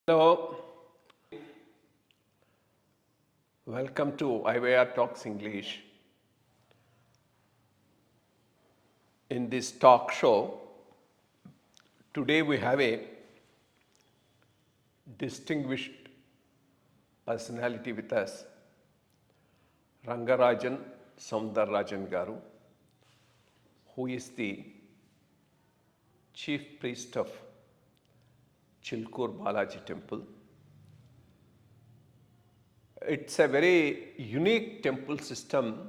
Hello, welcome to IYRTalks English. In this talk show, today we have a distinguished personality with us, Rangarajan Soundarrajan Garu, who is the chief priest of Chilukuru Balaji temple. It's a very unique temple system,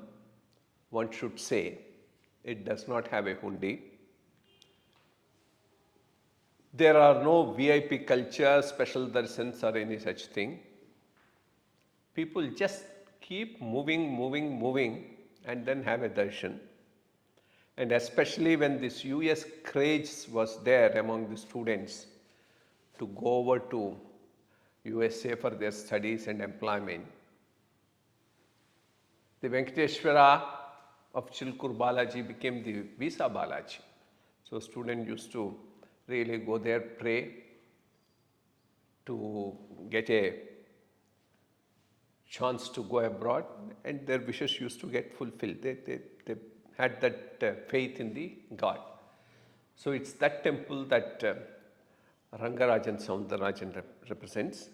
one should say. It does not have a hundi. There are no VIP culture, special darshans or any such thing. People just keep moving and then have a darshan. And especially when this US craze was there among the students to go over to USA for their studies and employment. The Venkateshwara of Chilukuru Balaji became the visa Balaji. So students used to really go there, pray to get a chance to go abroad, and their wishes used to get fulfilled. They had that faith in the God. So it's that temple that Rangarajan Soundarrajan represents.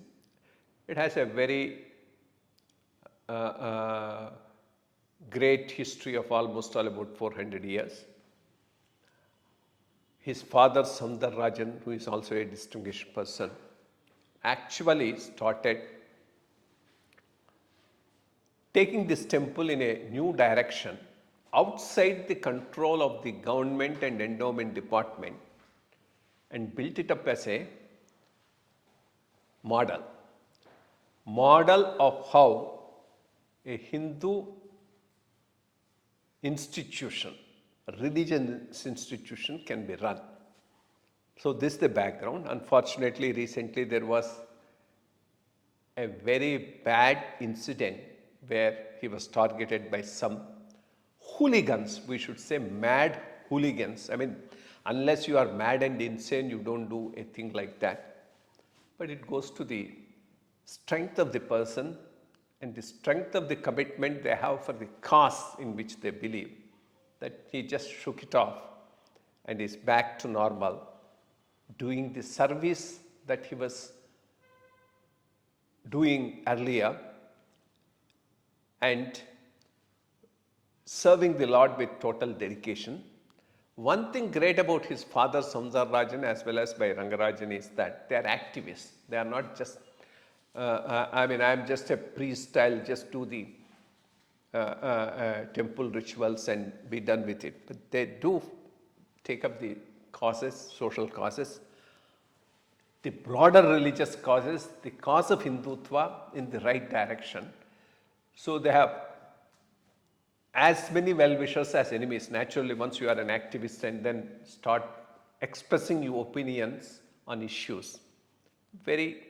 It has a very great history of almost all about 400 years. His father Soundarrajan, who is also a distinguished person, actually started taking this temple in a new direction outside the control of the government and endowment department, and built it up as a model of how a Hindu institution, a religious institution can be run. So this is the background. Unfortunately, recently there was a very bad incident where he was targeted by some hooligans, we should say mad hooligans. I mean, unless you are mad and insane, you don't do a thing like that. But it goes to the strength of the person and the strength of the commitment they have for the cause in which they believe, that he just shook it off and is back to normal, doing the service that he was doing earlier and serving the Lord with total dedication. One thing great about his father Soundarrajan as well as by Rangarajan is that they are activists. They are not just, I am just a priest, I'll just do the temple rituals and be done with it. But they do take up the causes, social causes, the broader religious causes, the cause of Hindutva in the right direction. So they have as many well-wishers as enemies. Naturally, once you are an activist and then start expressing your opinions on issues very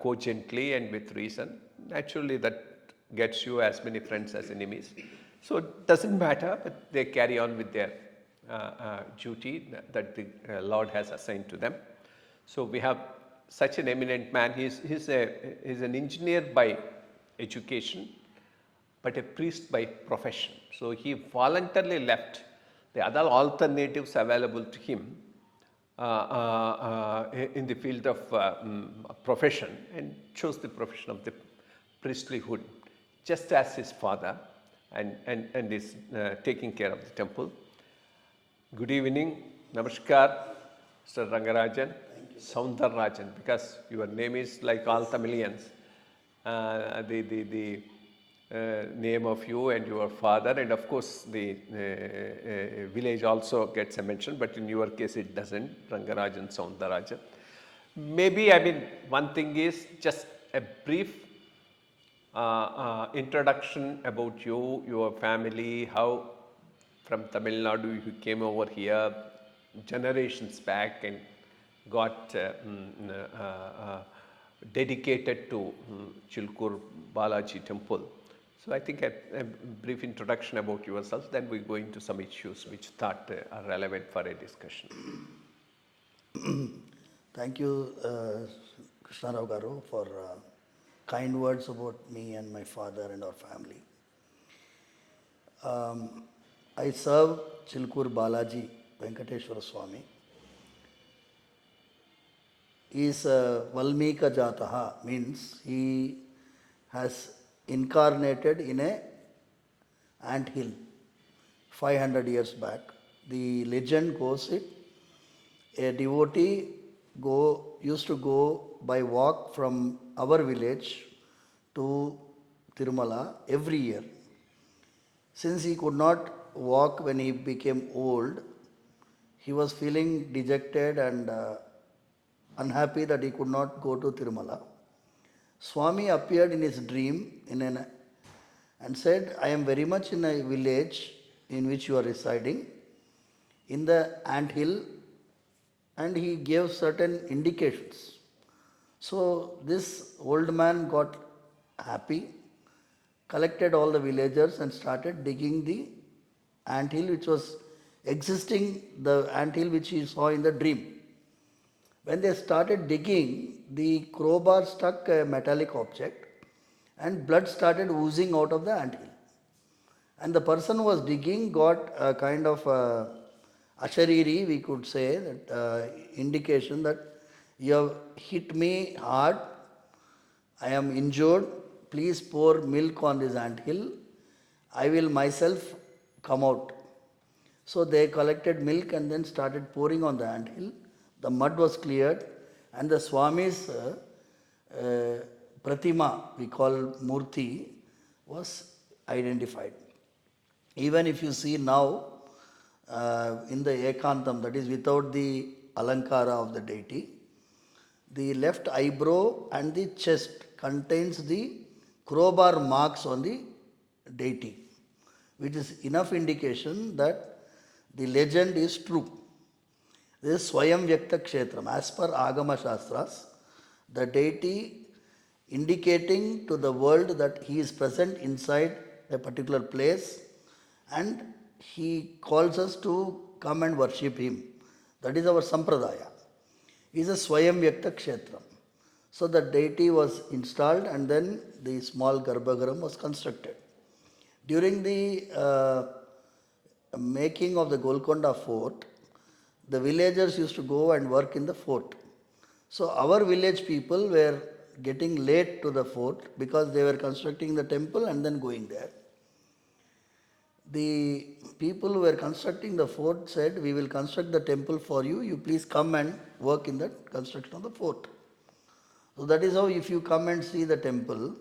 cogently and with reason, naturally that gets you as many friends as enemies. So it doesn't matter, but they carry on with their duty that the Lord has assigned to them. So we have such an eminent man. He's an engineer by education, but a priest by profession. So he voluntarily left the other alternatives available to him in the field of profession and chose the profession of the priestlyhood, just as his father, and is taking care of the temple. Good evening, Namaskar, Mr. Rangarajan Soundarrajan, because your name is like all Tamilians. The name of you and your father, and of course the village also gets a mention, but in your case it doesn't, Rangarajan Soundarrajan. Maybe, one thing is just a brief introduction about you, your family, how from Tamil Nadu you came over here generations back and got dedicated to Chilukuru Balaji temple. So I think a brief introduction about yourself, then we go into some issues which thought are relevant for a discussion. Thank you, Krishna Rao Garu, for kind words about me and my father and our family. I serve Chilukuru Balaji Venkateshwara Swami. He is Valmika Jataha, means he has incarnated in a ant hill 500 years back. The legend goes it, a devotee used to go by walk from our village to Tirumala every year. Since he could not walk when he became old, he was feeling dejected and unhappy that he could not go to Tirumala. Swami appeared in his dream and said, I am very much in a village in which you are residing, in the ant hill, and he gave certain indications. So this old man got happy, collected all the villagers and started digging the ant hill which was existing, the ant hill which he saw in the dream. When they started digging, the crowbar struck a metallic object and blood started oozing out of the ant hill. And the person who was digging got a kind of ashariri, we could say, that indication that you have hit me hard, I am injured, please pour milk on this ant hill, I will myself come out. So they collected milk and then started pouring on the ant hill. The mud was cleared and the Swami's pratima, we call murti, was identified. Even if you see now in the ekantam, that is without the alankara of the deity, the left eyebrow and the chest contains the crowbar marks on the deity, which is enough indication that the legend is true. This is Swayam Vyakta Kshetram. As per Agama Shastras, the deity indicating to the world that he is present inside a particular place and he calls us to come and worship him. That is our sampradaya. He is a Swayam Vyakta Kshetram. So the deity was installed and then the small Garbhagram was constructed. During the making of the Golconda fort, the villagers used to go and work in the fort. So our village people were getting late to the fort because they were constructing the temple and then going there. The people who were constructing the fort said, we will construct the temple for you, you please come and work in the construction of the fort. So that is how if you come and see the temple,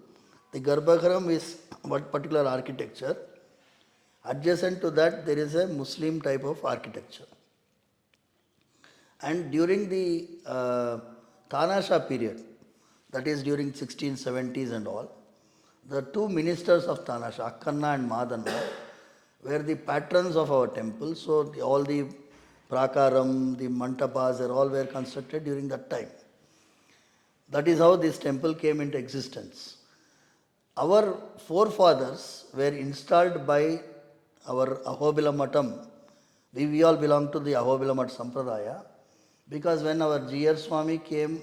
the Garbhagram is what particular architecture. Adjacent to that there is a Muslim type of architecture. And during the Tanasha period, that is during 1670s and all, the two ministers of Tanasha, Akkanna and Madanna, were the patrons of our temple. So all the prakaram, the mantapas, all were constructed during that time. That is how this temple came into existence. Our forefathers were installed by our Ahobila Matam. We all belong to the Ahobila Mat Sampradaya, because when our G.R. Swami came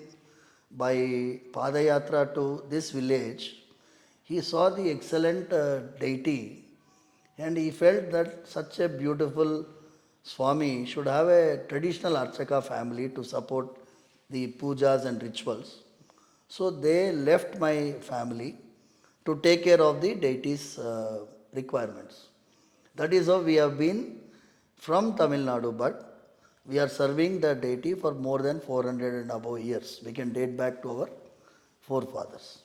by Padayatra to this village, he saw the excellent deity and he felt that such a beautiful Swami should have a traditional Archaka family to support the pujas and rituals. So they left my family to take care of the deity's requirements. That is how we have been from Tamil Nadu, but we are serving the deity for more than 400 and above years. We can date back to our forefathers.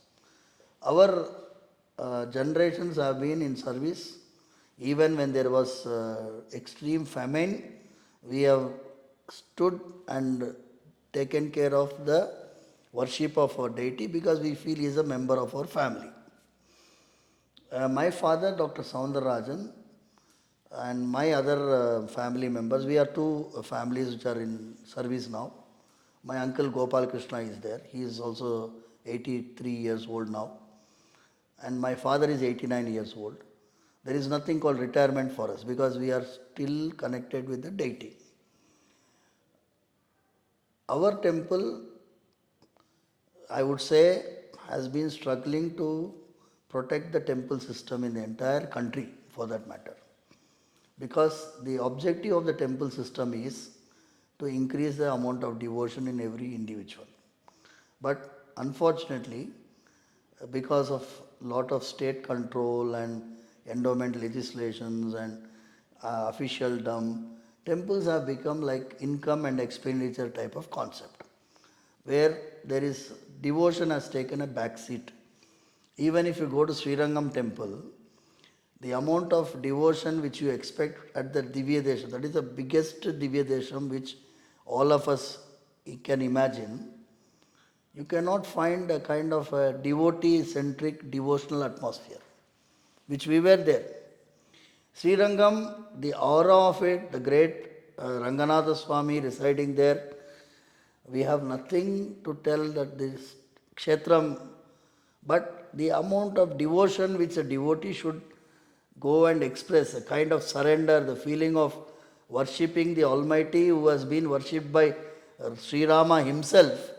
Our generations have been in service. Even when there was extreme famine, we have stood and taken care of the worship of our deity because we feel he is a member of our family. My father, Dr. Soundarrajan, and my other family members, we are two families which are in service now. My uncle Gopal Krishna is there. He is also 83 years old now. And my father is 89 years old. There is nothing called retirement for us because we are still connected with the deity. our temple, I would say, has been struggling to protect the temple system in the entire country for that matter. Because the objective of the temple system is to increase the amount of devotion in every individual. But unfortunately, because of lot of state control and endowment legislations and officialdom, temples have become like income and expenditure type of concept, where there is devotion has taken a back seat. Even if you go to Srirangam temple, the amount of devotion which you expect at the Divya Desham, that is the biggest Divya Desham which all of us can imagine, you cannot find a kind of a devotee-centric devotional atmosphere, which we were there. Srirangam, the aura of it, the great Ranganatha Swami residing there, we have nothing to tell that this kshetram, but the amount of devotion which a devotee should go and express, a kind of surrender, the feeling of worshipping the Almighty who has been worshipped by Sri Rama himself,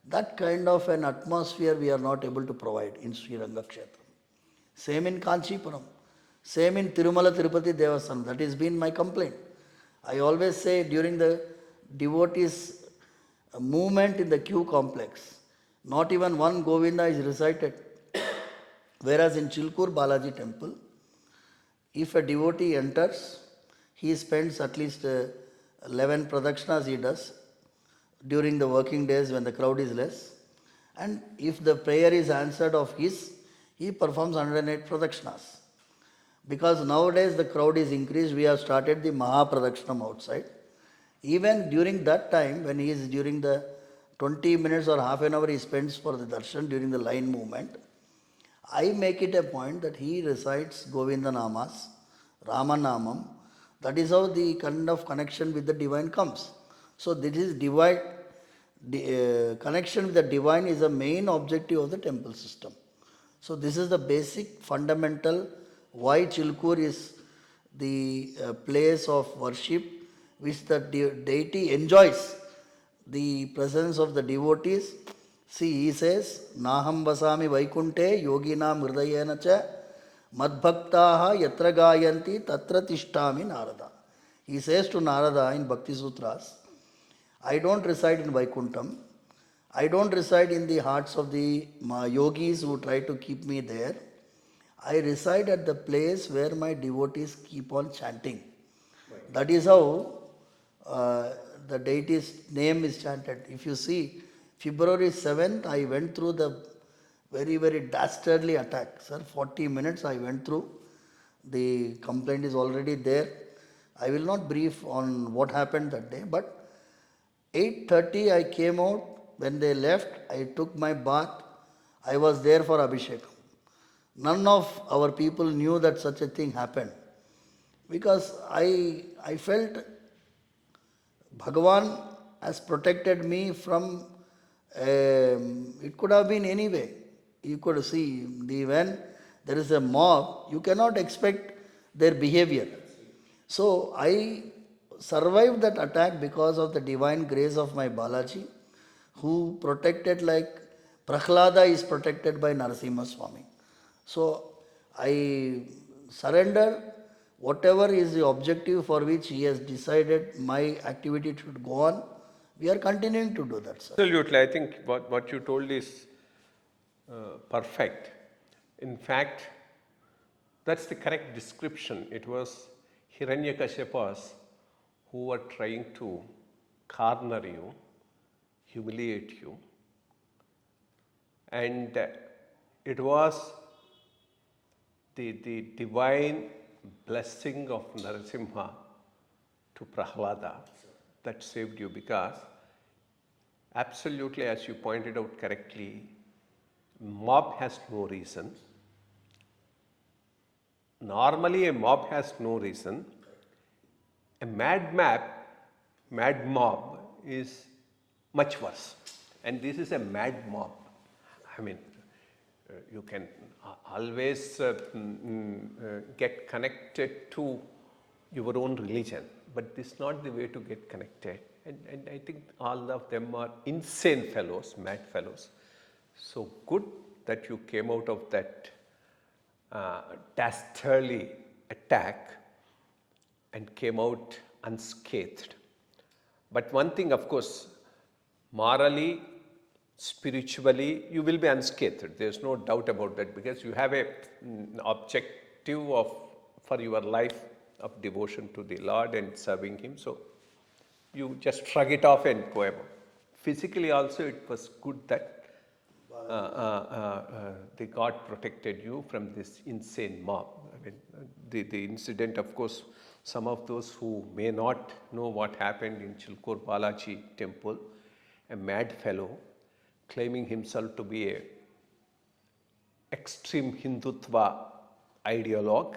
that kind of an atmosphere we are not able to provide in Sri Ranga Kshetram. Same in Kanchipuram, same in Tirumala Tirupati Devasthanam. That has been my complaint. I always say during the devotees movement in the queue complex, not even one Govinda is recited. Whereas in Chilukuru Balaji temple, if a devotee enters, he spends at least 11 pradakshinas he does during the working days when the crowd is less. And if the prayer is answered of his, he performs 108 pradakshinas. Because nowadays the crowd is increased, we have started the Maha Pradakshinam outside. Even during that time, when he is during the 20 minutes or half an hour he spends for the darshan during the line movement, I make it a point that he recites Govinda Namas, Rama Namam. That is how the kind of connection with the divine comes. So this is connection with the divine is the main objective of the temple system. So this is the basic fundamental why Chilukuru is the place of worship which the deity enjoys the presence of the devotees. See, he says, Naham vasami vaikunte yogina mridayena cha madbhaktaha yatra gayanti tatra tishtami Narada. He says to Narada in Bhakti Sutras, I don't reside in Vaikuntham. I don't reside in the hearts of the yogis who try to keep me there. I reside at the place where my devotees keep on chanting. Right. That is how the deity's name is chanted. If you see, February 7th, I went through the very, very dastardly attack. Sir, 40 minutes I went through. The complaint is already there. I will not brief on what happened that day, but 8:30 I came out. When they left, I took my bath. I was there for Abhishekam. None of our people knew that such a thing happened. Because I felt Bhagavan has protected me from, it could have been any way. You could see, when there is a mob, you cannot expect their behavior. So I survived that attack because of the divine grace of my Balaji, who protected like Prahlada is protected by Narasimha Swami. So I surrender whatever is the objective for which he has decided my activity should go on. We are continuing to do that, sir. Absolutely. I think what you told is perfect. In fact, that's the correct description. It was Hiranyakashipas who were trying to corner you, humiliate you. And it was the divine blessing of Narasimha to Prahlada that saved you, because absolutely, as you pointed out correctly, mob has no reason. Normally a mob has no reason. A mad mob is much worse. And this is a mad mob. I mean, you can always get connected to your own religion, but this is not the way to get connected. And I think all of them are insane fellows, mad fellows. So good that you came out of that dastardly attack and came out unscathed. But one thing, of course, morally, spiritually, you will be unscathed. There's no doubt about that, because you have a objective for your life of devotion to the Lord and serving Him. So you just shrug it off and go about. Physically also, it was good that the God protected you from this insane mob. I mean, the incident, of course, some of those who may not know what happened in Chilukuru Balaji temple, a mad fellow claiming himself to be a extreme Hindutva ideologue,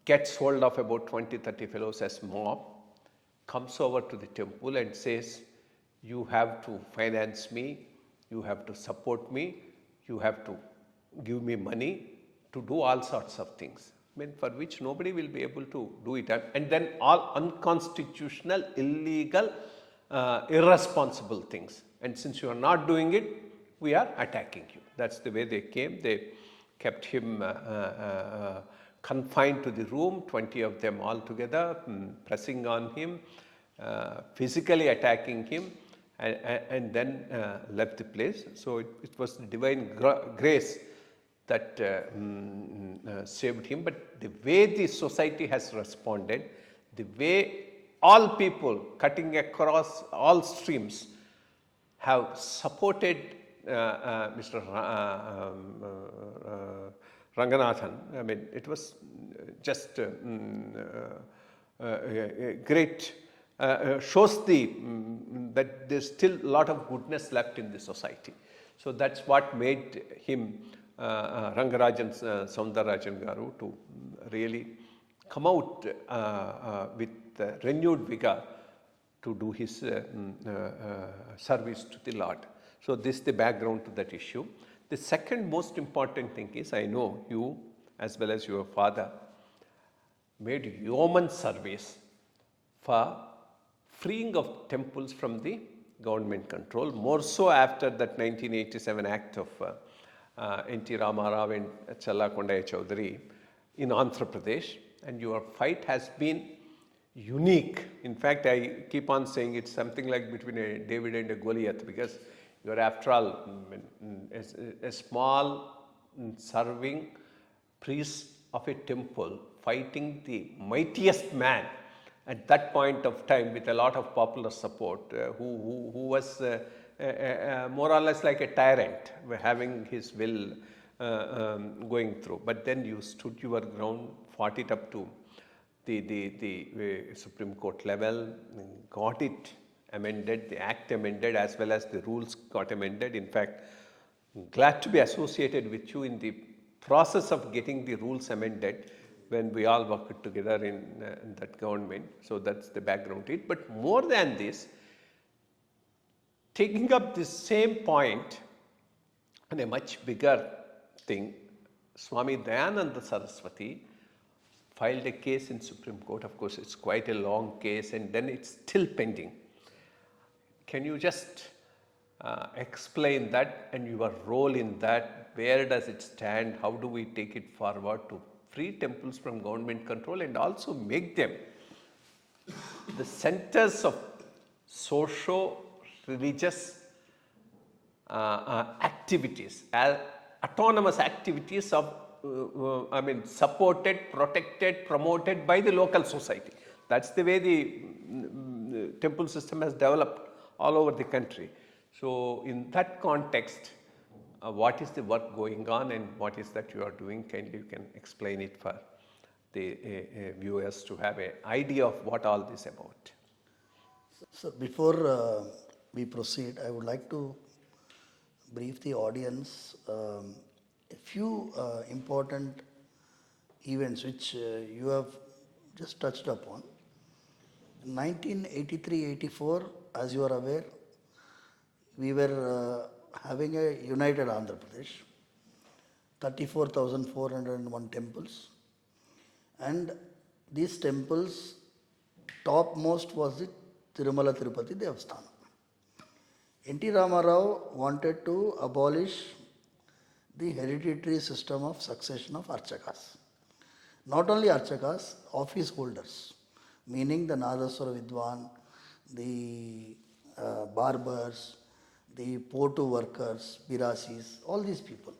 gets hold of about 20-30 fellows as mob, comes over to the temple and says, you have to finance me, you have to support me, you have to give me money to do all sorts of things. I mean, for which nobody will be able to do it. And then all unconstitutional, illegal, irresponsible things. And since you are not doing it, we are attacking you. That's the way they came. They kept him confined to the room, 20 of them all together, pressing on him, physically attacking him, and then left the place. So it was divine grace that saved him. But the way the society has responded, the way all people cutting across all streams have supported Mr. Rangarajan. I mean, it was just great. Shows that there's still a lot of goodness left in the society. So that's what made him, Rangarajan Soundarrajan Garu, to really come out with renewed vigor to do his service to the Lord. So this is the background to that issue. The second most important thing is, I know you as well as your father made yeoman service for freeing of temples from the government control, more so after that 1987 act of N.T. Ramarao and Challakondaya Chowdhury in Andhra Pradesh. And your fight has been unique. In fact, I keep on saying it's something like between a David and a Goliath, because you are, after all, a small serving priest of a temple fighting the mightiest man at that point of time with a lot of popular support, who was more or less like a tyrant, having his will going through. But then you stood your ground, fought it up to the Supreme Court level, got it amended, the act amended, as well as the rules got amended. In fact, glad to be associated with you in the process of getting the rules amended when we all worked together in that government. So that's the background to it. But more than this, taking up this same point and a much bigger thing, Swami Dayananda Saraswati filed a case in Supreme Court. Of course, it's quite a long case, and then it's still pending. Can you just explain that and your role in that? Where does it stand? How do we take it forward to free temples from government control and also make them the centers of socio-religious activities, autonomous activities of, supported, protected, promoted by the local society. That's the way the temple system has developed all over the country. So in that context, what is the work going on and what is that you are doing? Kindly you can explain it for the viewers to have an idea of what all this is about. So before we proceed, I would like to brief the audience a few important events which you have just touched upon. In 1983-84, as you are aware, we were having a united Andhra Pradesh, 34,401 temples, and these temples, topmost was the Tirumala Tirupati Devasthanam. N.T. Ramarao wanted to abolish the hereditary system of succession of Archakas. Not only Archakas, office holders, meaning the Nadaswara Vidwan, the barbers, the Portu workers, Birasis, all these people.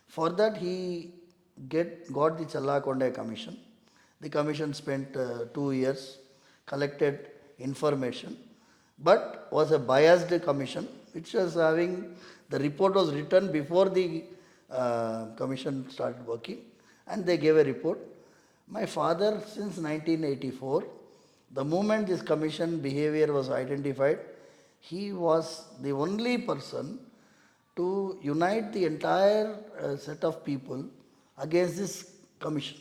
For that he got the Challakonda commission. The commission spent 2 years, collected information, but was a biased commission which was having, the report was written before the commission started working, and they gave a report. My father, since 1984, the moment this commission behavior was identified, he was the only person to unite the entire set of people against this commission.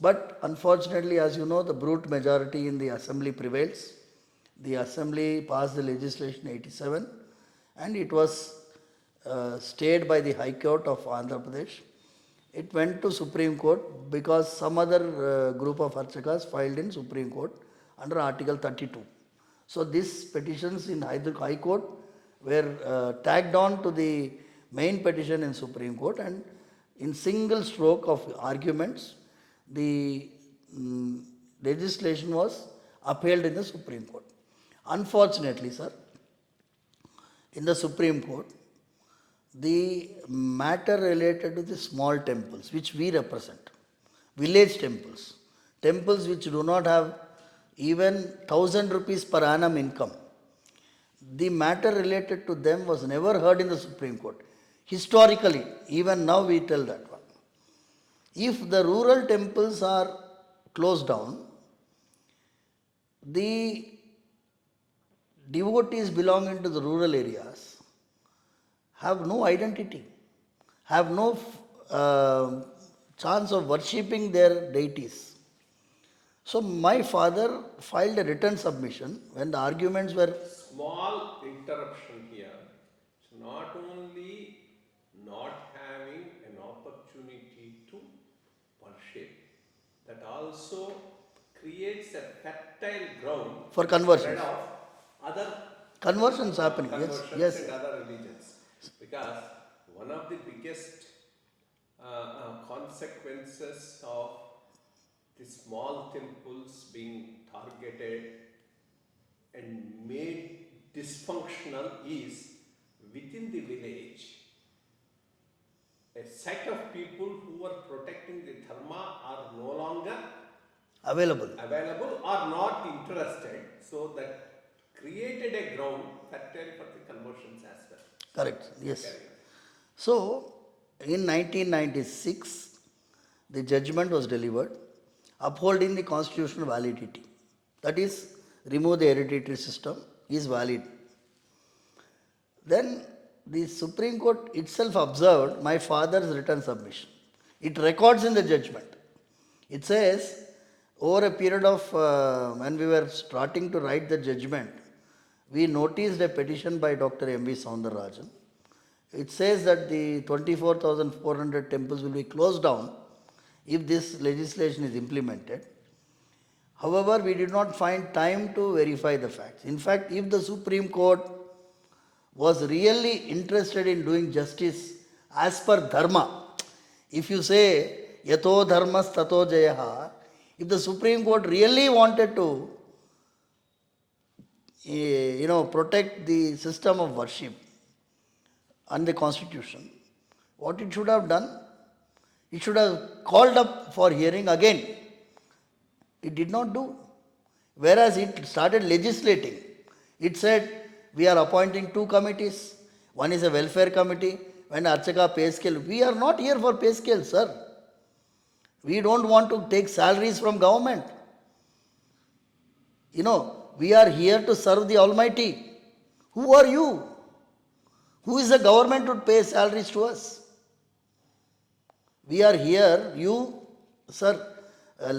But unfortunately, as you know, the brute majority in the assembly prevails. The assembly passed the legislation 87, and it was stayed by the High Court of Andhra Pradesh. It went to Supreme Court because some other group of Archakas filed in Supreme Court under Article 32. So these petitions in High Court were tagged on to the main petition in Supreme Court, and in single stroke of arguments, the legislation was upheld in the Supreme Court. Unfortunately, sir, in the Supreme Court, the matter related to the small temples which we represent, village temples, temples which do not have even 1,000 rupees per annum income, the matter related to them was never heard in the Supreme Court. Historically, even now we tell that one. If the rural temples are closed down, the devotees belonging to the rural areas have no identity, have no chance of worshipping their deities. So my father filed a written submission when the arguments were... Small interruption here. It's not only not having an opportunity to worship, that also creates a fertile ground for conversions. Of other conversions happening, yes. And other religions. Because one of the biggest consequences of the small temples being targeted and made dysfunctional is within the village, a set of people who are protecting the dharma are no longer available or not interested, so that created a ground fertile for the conversions as well. Correct, yes. So, in 1996, the judgment was delivered upholding the constitutional validity. That is, remove the hereditary system is valid. Then the Supreme Court itself observed my father's written submission. It records in the judgment. It says, over a period of when we were starting to write the judgment, we noticed a petition by Dr. M.V. Soundarrajan. It says that the 24,400 temples will be closed down if this legislation is implemented. However, we did not find time to verify the facts. In fact, if the Supreme Court was really interested in doing justice as per dharma, if you say, yato dharmas tato jayaha, if the Supreme Court really wanted to protect the system of worship and the constitution, what it should have done? It should have called up for hearing again. It did not do. Whereas it started legislating. It said, we are appointing 2 committees. One is a welfare committee, when Archaka pay scale. We are not here for pay scale, sir. We don't want to take salaries from government. We are here to serve the Almighty. Who are you? Who is the government to pay salaries to us? We are here, sir, I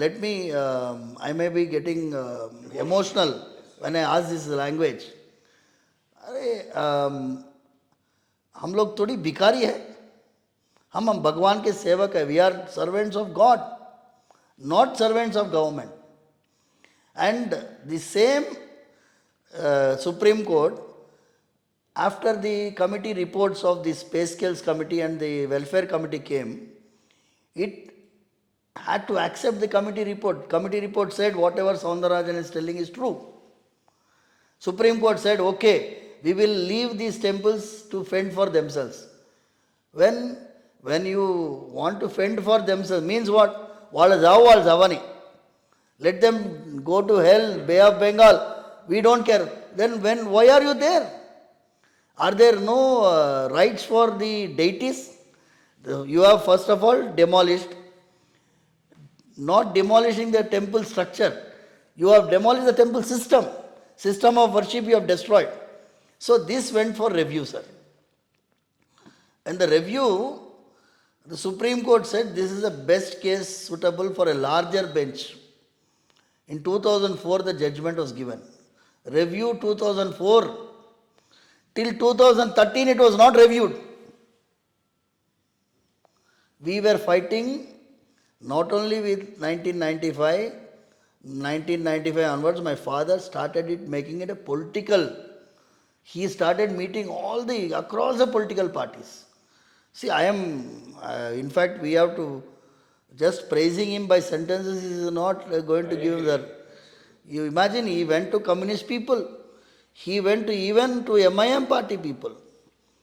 may be getting emotional when I ask this language. हम लोग थोड़ी भिखारी है, हम भगवान के सेवक है. We are servants of God, not servants of government. And the same Supreme Court, after the committee reports of the Space Scales Committee and the Welfare Committee came, it had to accept the committee report. Committee report said whatever Soundarrajan is telling is true. Supreme Court said, okay, we will leave these temples to fend for themselves. When you want to fend for themselves, means what? వాళ్ళు zavani. Let them go to hell, Bay of Bengal. We don't care. Then why are you there? Are there no rights for the deities? You have first of all demolished. Not demolishing the temple structure. You have demolished the temple system. System of worship you have destroyed. So this went for review, sir. And the review, the Supreme Court said this is the best case suitable for a larger bench. In 2004 the judgment was given. Review 2004. Till 2013 it was not reviewed. We were fighting not only with 1995 onwards, my father started making it a political. He started meeting across the political parties. See, in fact, we have to, just praising him by sentences is not going to give that. You imagine, he went to communist people. He went even to MIM party people.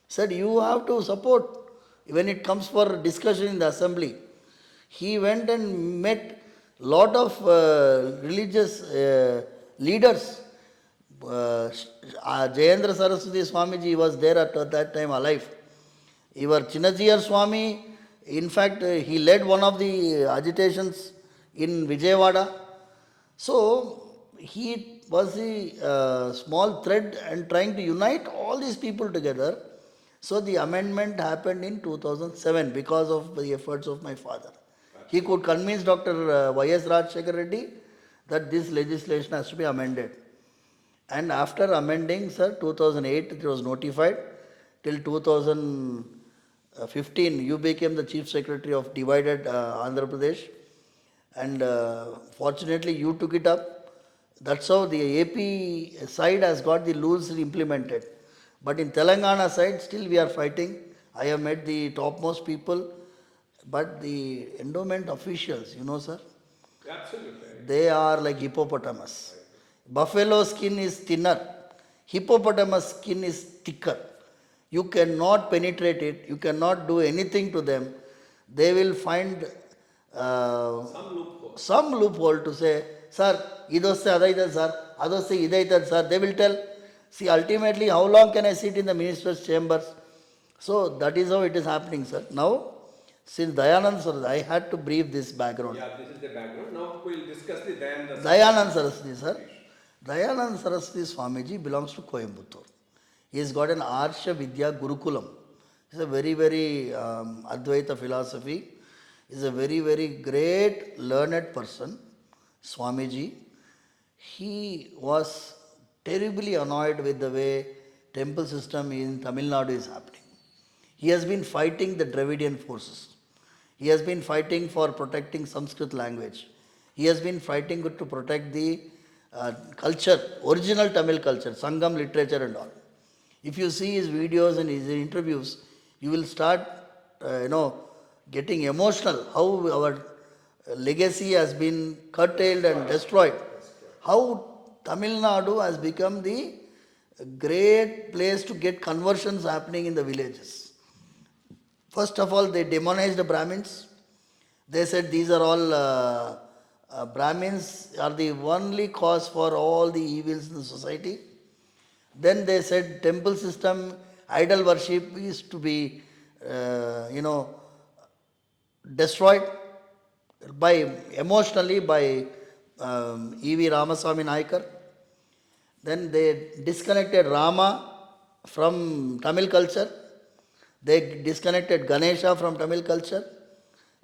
Said, you have to support when it comes for discussion in the assembly. He went and met lot of religious leaders. Jayendra Saraswati Swamiji was there at that time alive. IYR Chinnajiyar Swami, in fact, he led one of the agitations in Vijayawada. So, he was a small thread and trying to unite all these people together. So, the amendment happened in 2007 because of the efforts of my father. He could convince Dr. Y.S. Rajshekar Reddy that this legislation has to be amended. And after amending, sir, 2008 it was notified. Till 2015, you became the Chief Secretary of divided Andhra Pradesh. And fortunately, you took it up. That's how the AP side has got the rules implemented. But in Telangana side, still we are fighting. I have met the topmost people. But the endowment officials, you know, sir, Absolutely. they are like hippopotamus. Buffalo skin is thinner. Hippopotamus skin is thicker. You cannot penetrate it. You cannot do anything to them. They will find some loophole to say, sir, idosse adaitad sir, adosse idaitad sir. They will tell, see, ultimately, how long can I sit in the minister's chambers? So that is how it is happening, sir. Now, since Dayanand Saraswati, I had to brief this background. Yeah, this is the background. Now we will discuss the Dayanand Saraswati, sir. Dayanand Saraswati Swamiji belongs to Coimbatore. He has got an Arsha Vidya Gurukulam. He's a very, very Advaita philosophy. He's a very, very great learned person, Swamiji. He was terribly annoyed with the way temple system in Tamil Nadu is happening. He has been fighting the Dravidian forces. He has been fighting for protecting Sanskrit language. He has been fighting to protect the culture, original Tamil culture, Sangam literature and all. If you see his videos and his interviews, you will start, getting emotional how our legacy has been curtailed and destroyed. How Tamil Nadu has become the great place to get conversions happening in the villages. First of all, they demonized the Brahmins. They said these are all Brahmins are the only cause for all the evils in the society. Then they said temple system, idol worship is to be, destroyed emotionally by E.V. Ramaswamy Naikar. Then they disconnected Rama from Tamil culture. They disconnected Ganesha from Tamil culture.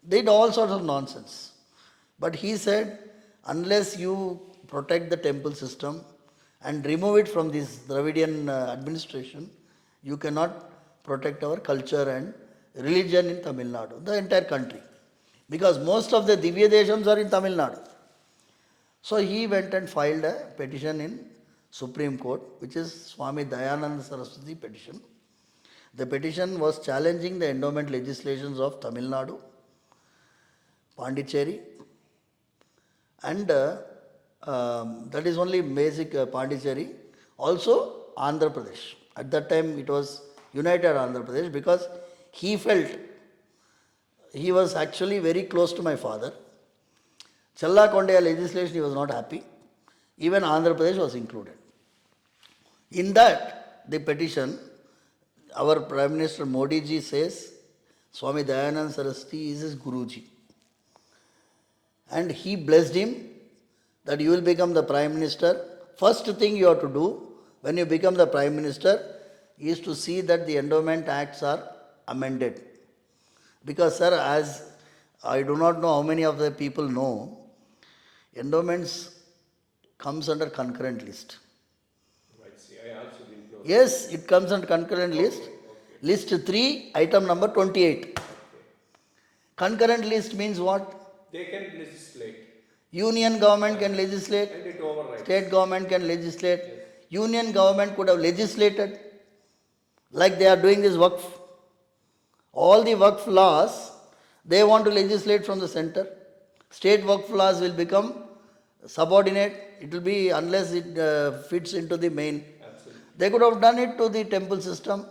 They did all sorts of nonsense. But he said, unless you protect the temple system and remove it from this Dravidian administration, you cannot protect our culture and religion in Tamil Nadu, the entire country. Because most of the Divya Deshams are in Tamil Nadu. So he went and filed a petition in Supreme Court, which is Swami Dayananda Saraswati petition. The petition was challenging the endowment legislations of Tamil Nadu, Pondicherry, and that is only basic Pondicherry. Also Andhra Pradesh. At that time it was United Andhra Pradesh because he felt he was actually very close to my father. Challa Kondeya legislation he was not happy. Even Andhra Pradesh was included. In that, the petition, our Prime Minister Modi ji says, Swami Dayananda Saraswati is his Guruji. And he blessed him that you will become the Prime Minister. First thing you have to do when you become the Prime Minister is to see that the endowment acts are amended. Because, sir, as I do not know how many of the people know, endowments comes under concurrent list. Right, see, I also didn't know. Yes, it comes under concurrent list. List 3, item number 28. Concurrent list means what? They can legislate. Union government can legislate. And it overrides. State government can legislate. Union government could have legislated like they are doing this Waqf. All the Waqf laws, they want to legislate from the center. State Waqf laws will become subordinate. It will be unless it fits into the main. Absolutely. They could have done it to the temple system.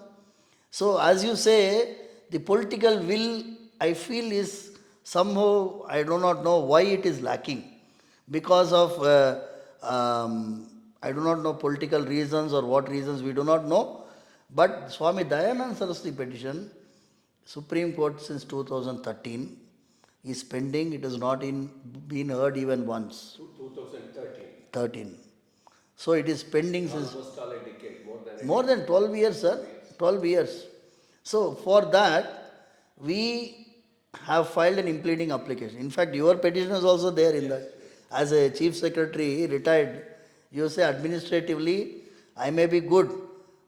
So as you say, the political will, I feel, is somehow, I do not know why it is lacking. Because of, I do not know political reasons or what reasons, we do not know. But Swami Dayananda Saraswati petition, Supreme Court since 2013 is pending. It has not been heard even once. 2013. 13. So it is pending since Almost all a decade, more than 12 years, sir. 12 years. So for that, we have filed an impleading application. In fact, your petition is also there in that. As a chief secretary, retired, you say administratively, I may be good,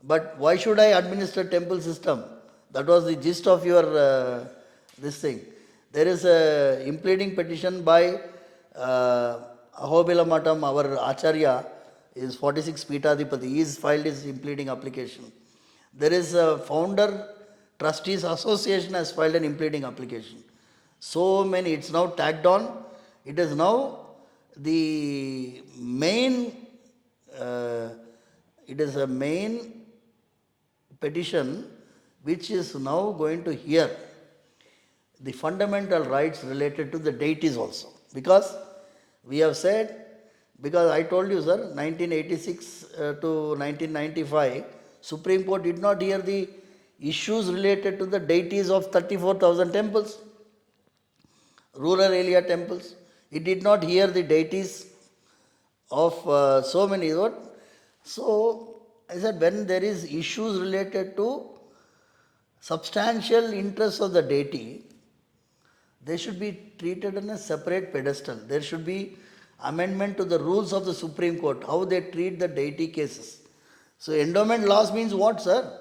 but why should I administer temple system? That was the gist of your this thing. There is a impleading petition by Ahobila Matam, our Acharya, is 46 Peethadipati. He has filed his impleading application. There is a founder trustees association has filed an impleading application. So many, it's now tagged on. It is now the main, it is a main petition which is now going to hear the fundamental rights related to the deities also. Because we have said, because I told you, sir, 1986 to 1995, Supreme Court did not hear the issues related to the deities of 34,000 temples, rural area temples. It did not hear the deities of so many. So, I said, when there is issues related to substantial interests of the deity, they should be treated on a separate pedestal. There should be amendment to the rules of the Supreme Court, how they treat the deity cases. So endowment laws means what, sir?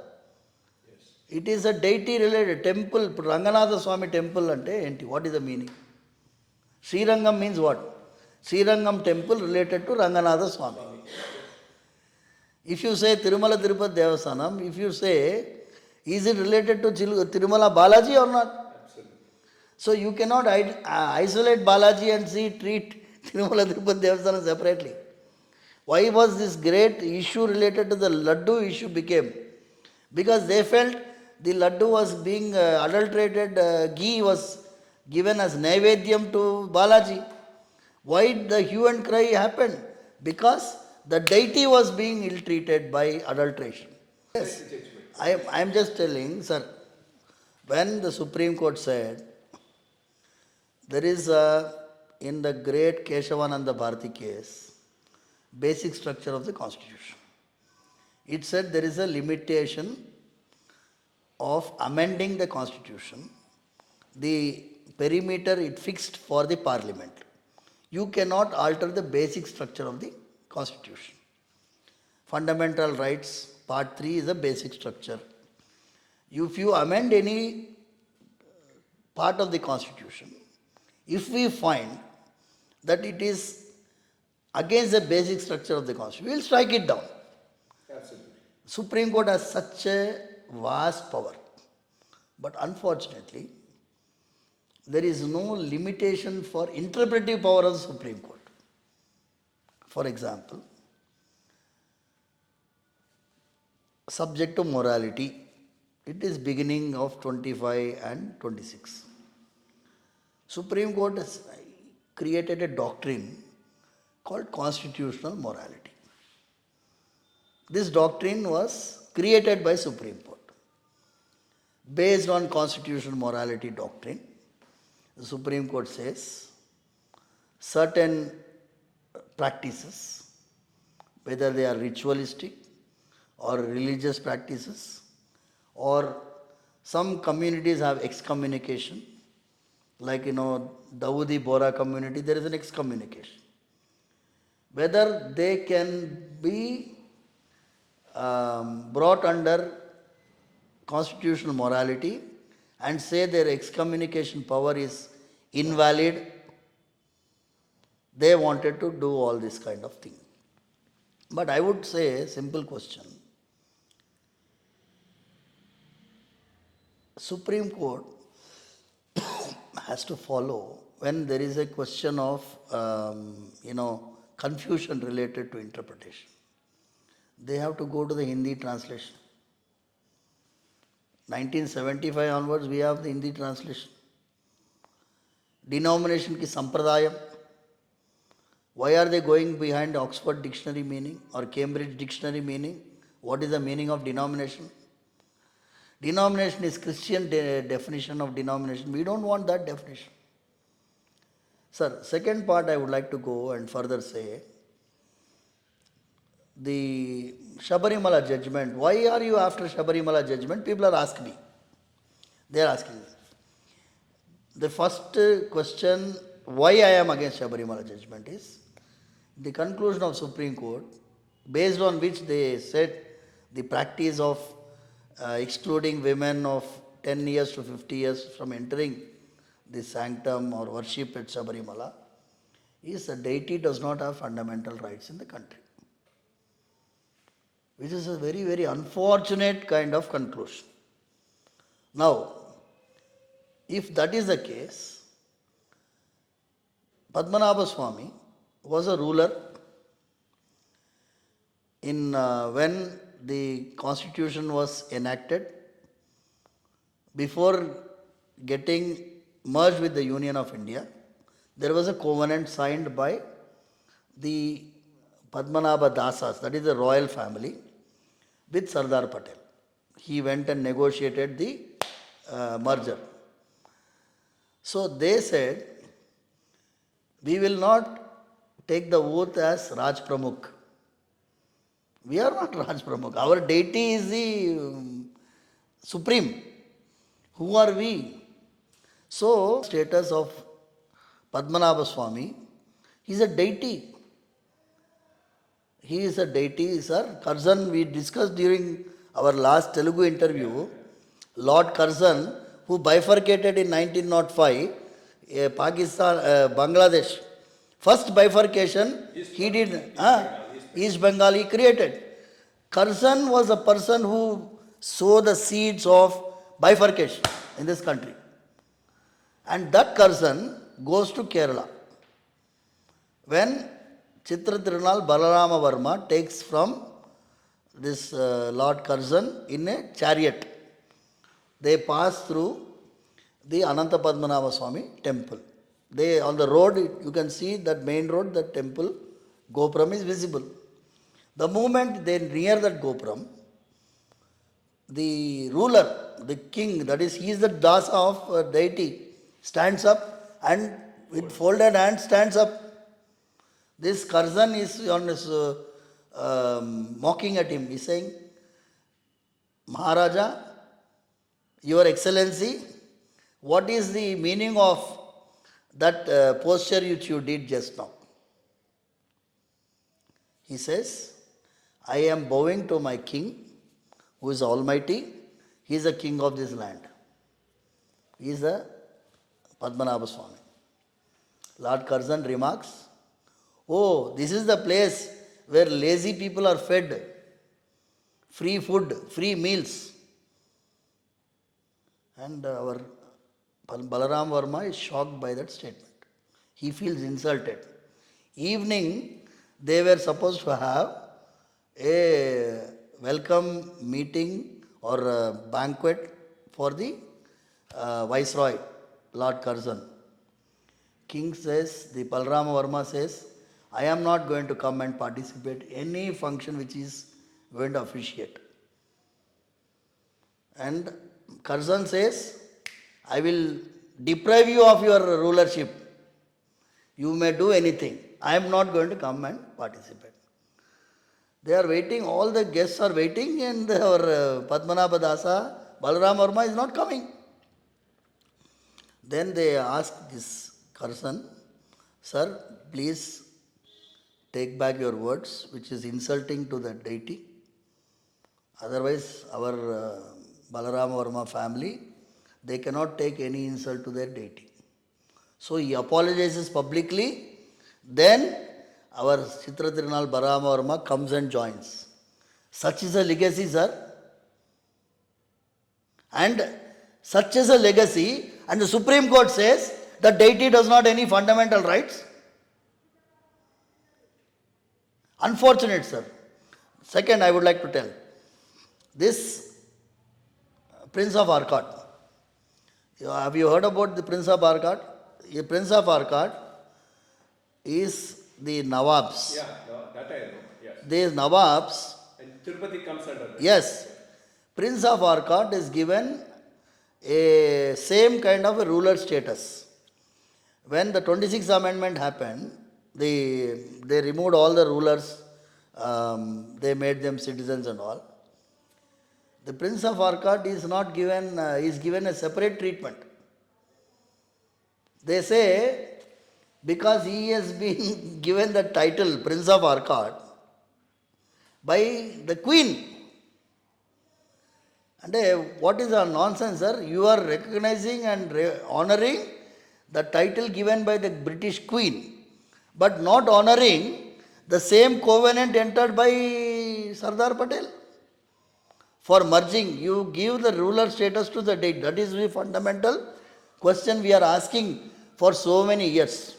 Yes. It is a deity related temple, Ranganatha Swami temple ante, what is the meaning? Srirangam means what? Srirangam temple related to Ranganatha Swami. If you say Tirumala Tirupati Devasanam, if you say, is it related to Tirumala Balaji or not? Absolutely. So you cannot isolate Balaji and treat Tirumala Tirupati Devasanam separately. Why was this great issue related to the Laddu issue became? Because they felt the Laddu was being adulterated, ghee was given as Naivedyam to Balaji. Why the hue and cry happened? Because the deity was being ill-treated by adulteration. Yes, I am just telling, sir, when the Supreme Court said, there is in the great Keshavananda Bharati case, basic structure of the constitution. It said there is a limitation of amending the constitution. The perimeter it fixed for the parliament. You cannot alter the basic structure of the constitution. Fundamental rights, part 3 is the basic structure. If you amend any part of the constitution, if we find that it is against the basic structure of the Constitution. We will strike it down. Absolutely. Supreme Court has such a vast power. But unfortunately, there is no limitation for interpretive power of the Supreme Court. For example, subject to morality, it is beginning of 25 and 26. Supreme Court has created a doctrine called constitutional morality. This doctrine was created by Supreme Court. Based on constitutional morality doctrine, the Supreme Court says certain practices, whether they are ritualistic or religious practices, or some communities have excommunication, like Dawoodi Bohra community, there is an excommunication. Whether they can be brought under constitutional morality and say their excommunication power is invalid, they wanted to do all this kind of thing. But I would say, simple question, Supreme Court has to follow when there is a question of confusion related to interpretation. They have to go to the Hindi translation. 1975 onwards, we have the Hindi translation. Denomination ki sampradayam. Why are they going behind Oxford dictionary meaning or Cambridge dictionary meaning? What is the meaning of denomination? Denomination is Christian definition of denomination. We don't want that definition. Sir, second part I would like to go and further say, the Shabarimala judgment. Why are you after Shabarimala judgment? People are asking me. They are asking me. The first question, why I am against Shabarimala judgment is, the conclusion of Supreme Court, based on which they said the practice of excluding women of 10 years to 50 years from entering the sanctum or worship at Shabarimala, is a deity does not have fundamental rights in the country. Which is a very, very unfortunate kind of conclusion. Now, if that is the case, Padmanabha Swami was a ruler in when the constitution was enacted, before getting merged with the Union of India, there was a covenant signed by the Padmanabha Dasas, that is the royal family, with Sardar Patel. He went and negotiated the merger. So they said, we will not take the oath as Raj Pramukh. We are not Raj Pramukh. Our deity is the supreme. Who are we? So, status of Padmanabha Swami, he is a deity. He is a deity, sir. Curzon, we discussed during our last Telugu interview, Lord Curzon, who bifurcated in 1905, Bangladesh. First bifurcation, he did, East Bengal, he created. Curzon was a person who sowed the seeds of bifurcation in this country. And that Curzon goes to Kerala. When Chitra Tirunal Balarama Varma takes from this Lord Curzon in a chariot. They pass through the Ananta Padmanabha Swami temple. They, on the road, you can see that main road, the temple, Gopuram is visible. The moment they near that Gopuram, the ruler, the king, that is, he is the dasa of deity, stands up and with folded hands stands up. This Curzon is on his, mocking at him. He is saying, Maharaja, Your Excellency, what is the meaning of that posture which you did just now? He says, I am bowing to my king, who is almighty. He is the king of this land. He is the Padmanabha Swami. Lord Curzon remarks, Oh, this is the place where lazy people are fed. Free food, free meals. And our Balaram Verma is shocked by that statement. He feels insulted. Evening, they were supposed to have a welcome meeting or a banquet for the Viceroy, Lord Curzon. King says, the Balarama Verma says, I am not going to come and participate in any function which is going to officiate. And Curzon says, I will deprive you of your rulership. You may do anything. I am not going to come and participate. They are waiting, all the guests are waiting, and our Padmanabha Dasa, Balaram Verma is not coming. Then they ask this Curzon, sir, please take back your words, which is insulting to the deity. Otherwise, our Balarama Verma family, they cannot take any insult to their deity. So he apologizes publicly. Then our Chitra Tirunal Balarama Verma comes and joins. Such is a legacy, sir. And such is a legacy, and the Supreme Court says the deity does not have any fundamental rights. Unfortunate, sir. Second, I would like to tell. This Prince of Arcot. Have you heard about the Prince of Arcot? The Prince of Arcot is the Nawabs. Yeah, no, that I know. Yes. These Nawabs. And Tirupati comes under that. Yes. Prince of Arcot is given a same kind of a ruler status. When the 26th Amendment happened, they removed all the rulers, they made them citizens and all. The Prince of Arcot is not given, is given a separate treatment. They say, because he has been given the title Prince of Arcot by the Queen. And what is our nonsense, sir? You are recognizing and honoring the title given by the British Queen, but not honoring the same covenant entered by Sardar Patel. For merging, you give the ruler status to the deity. That is the fundamental question we are asking for so many years.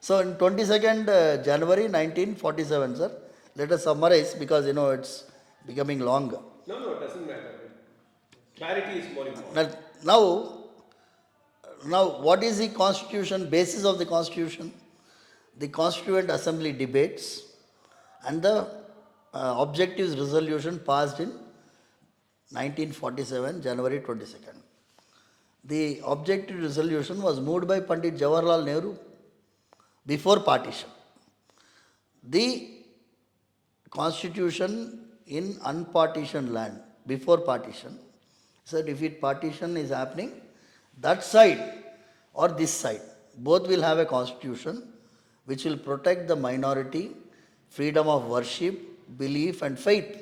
So, in 22nd January 1947, sir, let us summarize because it's becoming longer. No, it doesn't matter. Clarity is more important. Now, what is the constitution, basis of the constitution? The Constituent Assembly debates and the objectives resolution passed in 1947, January 22nd. The objective resolution was moved by Pandit Jawaharlal Nehru before partition. The constitution in unpartitioned land before partition said if partition is happening, that side or this side, both will have a constitution which will protect the minority, freedom of worship, belief and faith.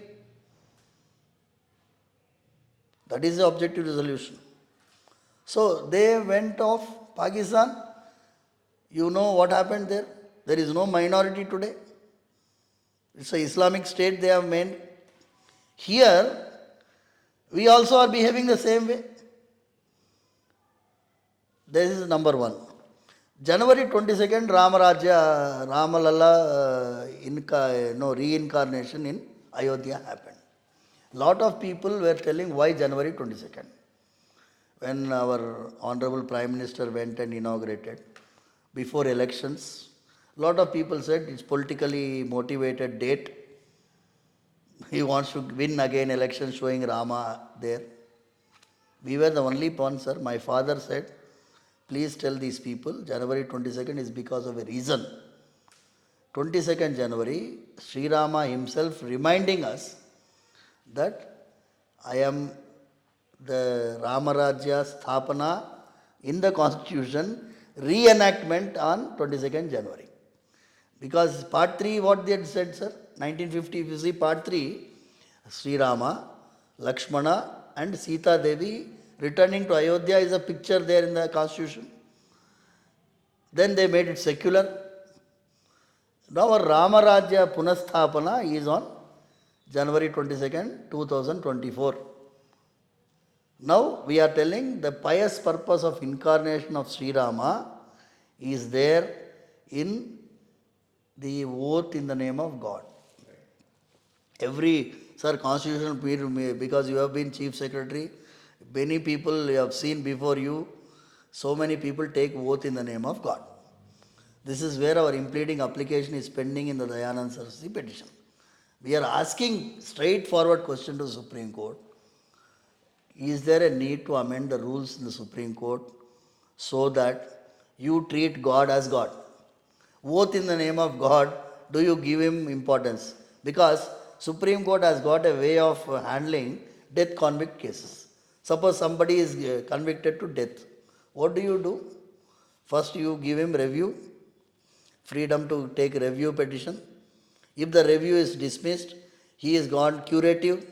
That is the objective resolution. So they went off Pakistan. You know what happened there? There is no minority today. It's an Islamic state they have made. Here, we also are behaving the same way. This is number one. January 22nd, Ramalalla reincarnation in Ayodhya happened. Lot of people were telling why January 22nd. When our Honorable Prime Minister went and inaugurated, before elections, lot of people said it's politically motivated date. He wants to win again elections showing Rama there. We were the only ones, sir. My father said, please tell these people January 22nd is because of a reason. 22nd January, Sri Rama himself reminding us that I am the Ramarajya Sthapana in the constitution reenactment on 22nd January. Because part 3, what they had said, sir? 1950, if you see part 3, Sri Rama, Lakshmana and Sita Devi returning to Ayodhya is a picture there in the constitution. Then they made it secular. Now our Ramarajya Punasthapana is on January 22nd, 2024. Now we are telling the pious purpose of incarnation of Sri Rama is there in the oath in the name of God. Every, sir, constitutional period, because you have been chief secretary, many people you have seen before you, so many people take oath in the name of God. This is where our impleading application is pending in the Dayanand Saraswati petition. We are asking straightforward question to the Supreme Court. Is there a need to amend the rules in the Supreme Court so that you treat God as God? Oath in the name of God, do you give him importance? Because Supreme Court has got a way of handling death convict cases. Suppose somebody is convicted to death. What do? First you give him review, freedom to take review petition. If the review is dismissed, he is gone curative,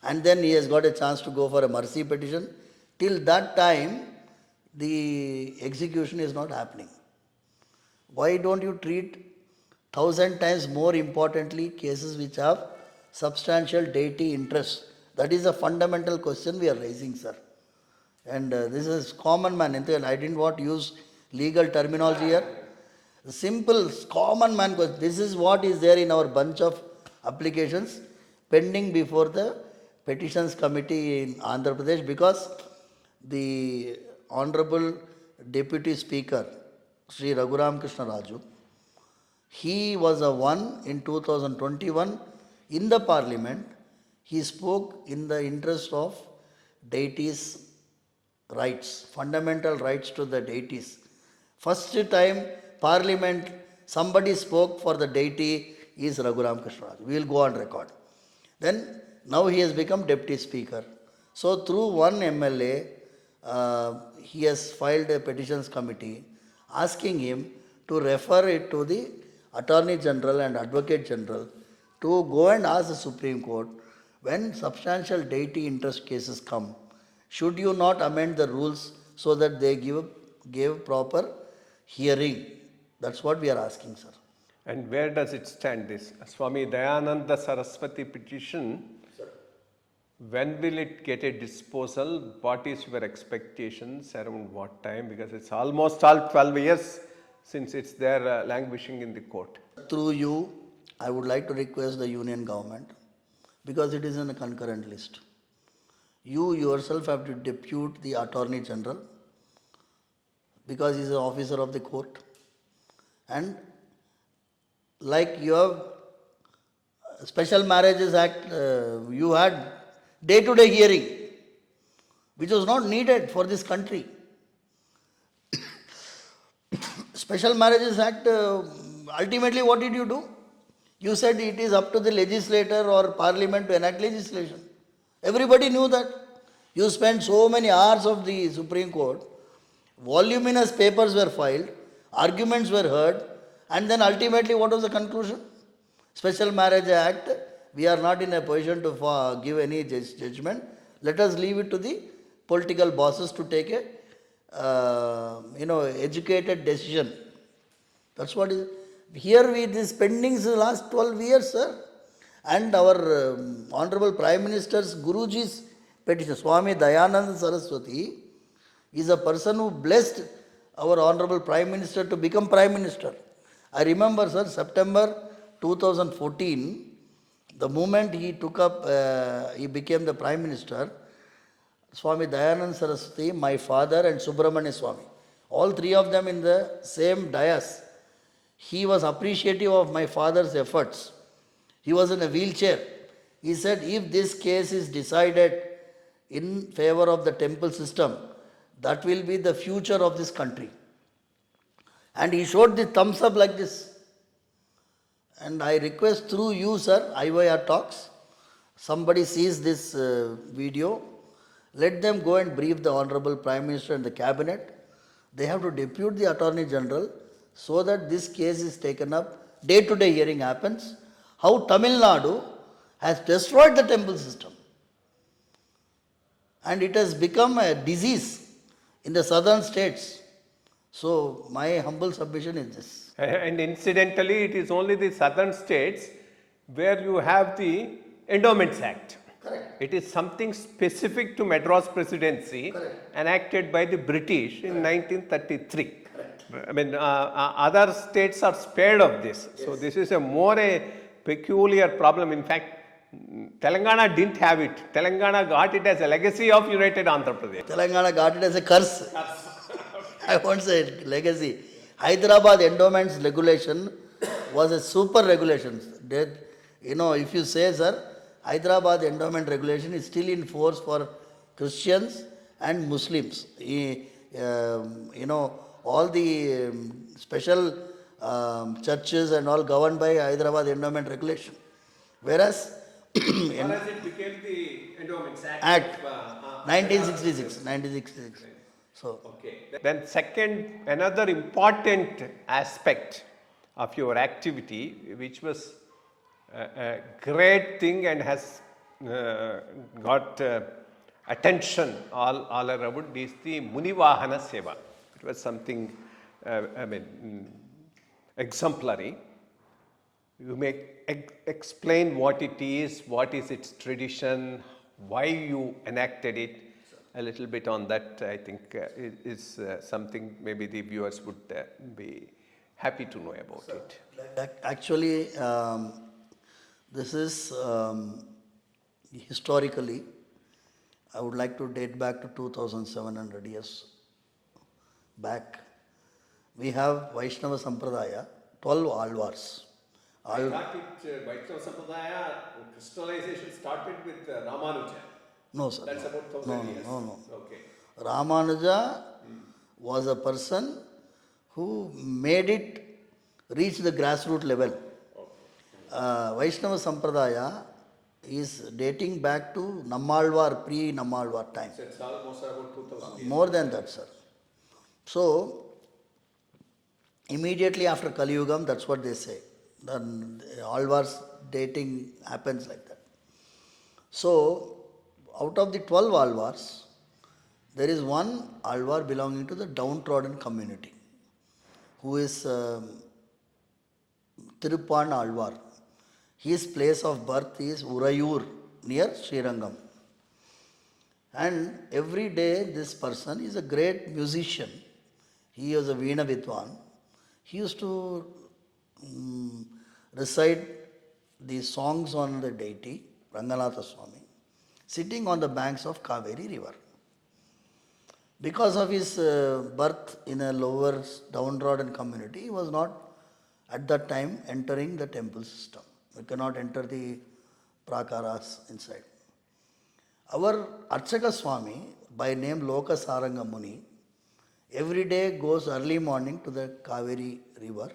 and then he has got a chance to go for a mercy petition. Till that time, the execution is not happening. Why don't you treat 1,000 times more importantly cases which have substantial deity interest? That is a fundamental question we are raising, sir. And this is common man. I didn't want to use legal terminology here. Simple, common man question. This is what is there in our bunch of applications pending before the petitions committee in Andhra Pradesh, because the Honorable Deputy Speaker, Sri Rangarajan Krishna Rao, he was the one in 2021 in the Parliament. He spoke in the interest of deities' rights, fundamental rights to the deities. First time Parliament, somebody spoke for the deity is Rangarajan Krishna Rao. We will go on record. Then now he has become Deputy Speaker. So through one MLA, he has filed a petitions committee asking him to refer it to the Attorney General and Advocate General to go and ask the Supreme Court, when substantial deity interest cases come, should you not amend the rules so that they give proper hearing? That's what we are asking, sir. And where does it stand, this Swami Dayananda Saraswati petition? Sir. When will it get a disposal? What is your expectations around what time? Because it's almost all 12 years since it's there languishing in the court. Through you, I would like to request the union government, because it is in a concurrent list. You yourself have to depute the Attorney General, because he is an officer of the court. And like you have Special Marriages Act, you had day-to-day hearing, which was not needed for this country. Special Marriages Act, ultimately what did you do? You said it is up to the legislator or parliament to enact legislation. Everybody knew that. You spent so many hours of the Supreme Court, voluminous papers were filed, arguments were heard, and then ultimately what was the conclusion? Special Marriage Act, we are not in a position to give any judgment. Let us leave it to the political bosses to take a educated decision. That's what is. Here we, this pending is the last 12 years, sir. And our Honorable Prime Minister's Guruji's petition, Swami Dayananda Saraswati, is a person who blessed our Honorable Prime Minister to become Prime Minister. I remember, sir, September 2014, the moment he took up, he became the Prime Minister, Swami Dayananda Saraswati, my father and Subramanya Swami, all three of them in the same dais. He was appreciative of my father's efforts. He was in a wheelchair. He said, if this case is decided in favor of the temple system, that will be the future of this country. And he showed the thumbs up like this. And I request through you, sir, IYRTalks, somebody sees this video, let them go and brief the Honorable Prime Minister and the Cabinet. They have to depute the Attorney General so that this case is taken up. Day-to-day hearing happens. How Tamil Nadu has destroyed the temple system. And it has become a disease in the southern states. So my humble submission is this. And incidentally, it is only the southern states where you have the Endowments Act. Correct. It is something specific to Madras Presidency, Correct. enacted by the British in 1933. I mean, other states are spared of this. So this is a peculiar problem. In fact, Telangana didn't have it. Telangana got it as a legacy of United Andhra Pradesh. Telangana got it as a curse. I won't say it, legacy. Hyderabad endowments regulation was a super regulation. That, if you say, sir, Hyderabad endowment regulation is still in force for Christians and Muslims. All the special churches and all governed by Hyderabad endowment regulation. Whereas Whereas it became the Endowments Act of, 1966. So, okay. Then another important aspect of your activity, which was a great thing and has got attention all around, is the Munivahana Seva. It was something, exemplary. You may explain what it is its tradition, why you enacted it. A little bit on that, I think, is something maybe the viewers would be happy to know about it. actually, this is historically, I would like to date back to 2700 years back. We have Vaishnava Sampradaya, 12 Alvars. I thought Vaishnava Sampradaya crystallization started with Ramanuja. No, sir. That's no. about 1000 years. No. Okay. Ramanuja was a person who made it reach the grassroots level. Vaishnava Sampradaya is dating back to Nammalvar, pre-Nammalvar time. So it's almost about 2000 years. More than that, sir. So, immediately after Kali Yugam, that's what they say. Then Alvar's dating happens like that. So, out of the 12 Alvars, there is one Alvar belonging to the downtrodden community, who is Tiruppan Alvar. His place of birth is Urayur, near Srirangam. And every day this person is a great musician. He was a Veena Vidwan. He used to recite the songs on the deity, Ranganatha Swami, sitting on the banks of Kaveri river. Because of his birth in a lower downtrodden community, he was not at that time entering the temple system. We cannot enter the prakaras inside. Our Archaka Swami, by name Loka Saranga Muni, every day goes early morning to the Kaveri river,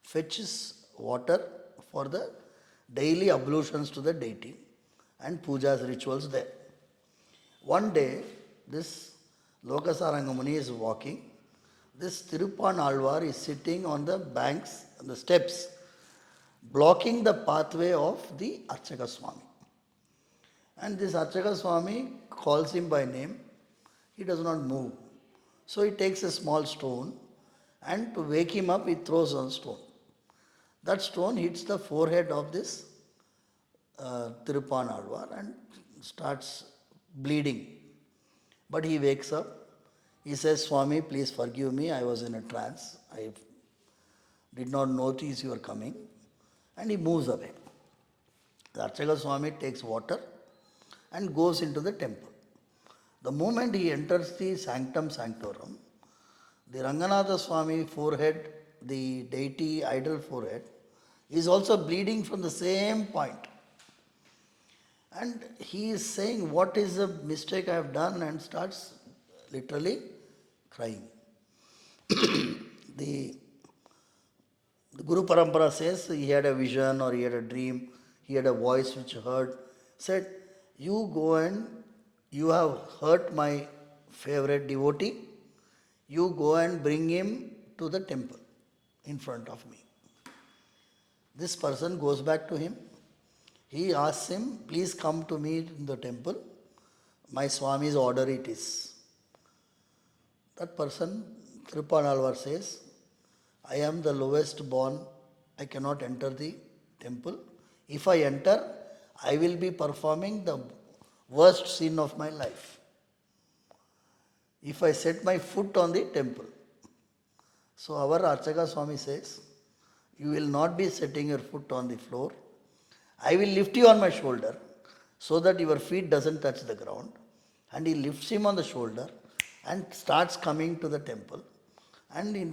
fetches water for the daily ablutions to the deity and pujas rituals there. One day, this Lokasaranga Muni is walking. This Tiruppan Alvar is sitting on the banks, on the steps, blocking the pathway of the Archaka Swami. And this Archaka Swami calls him by name. He does not move. So he takes a small stone, and to wake him up, he throws one stone. That stone hits the forehead of this Tiruppan Alvar and starts bleeding. But he wakes up. He says, Swami, please forgive me. I was in a trance. I did not notice you were coming. And he moves away. The Archaka Swami takes water and goes into the temple. The moment he enters the sanctum sanctorum, the Ranganatha Swami forehead, the deity idol forehead, is also bleeding from the same point. And he is saying, what is the mistake I have done, and starts literally crying. The Guru Parampara says he had a vision or he had a dream, he had a voice which heard, said, you go and you have hurt my favorite devotee, you go and bring him to the temple in front of me. This person goes back to him. He asks him, please come to me in the temple. My Swami's order it is. That person, Tiruppan Alvar says, I am the lowest born, I cannot enter the temple. If I enter, I will be performing the worst sin of my life. If I set my foot on the temple. So our Archaka Swami says, you will not be setting your foot on the floor. I will lift you on my shoulder so that your feet doesn't touch the ground. And he lifts him on the shoulder and starts coming to the temple and he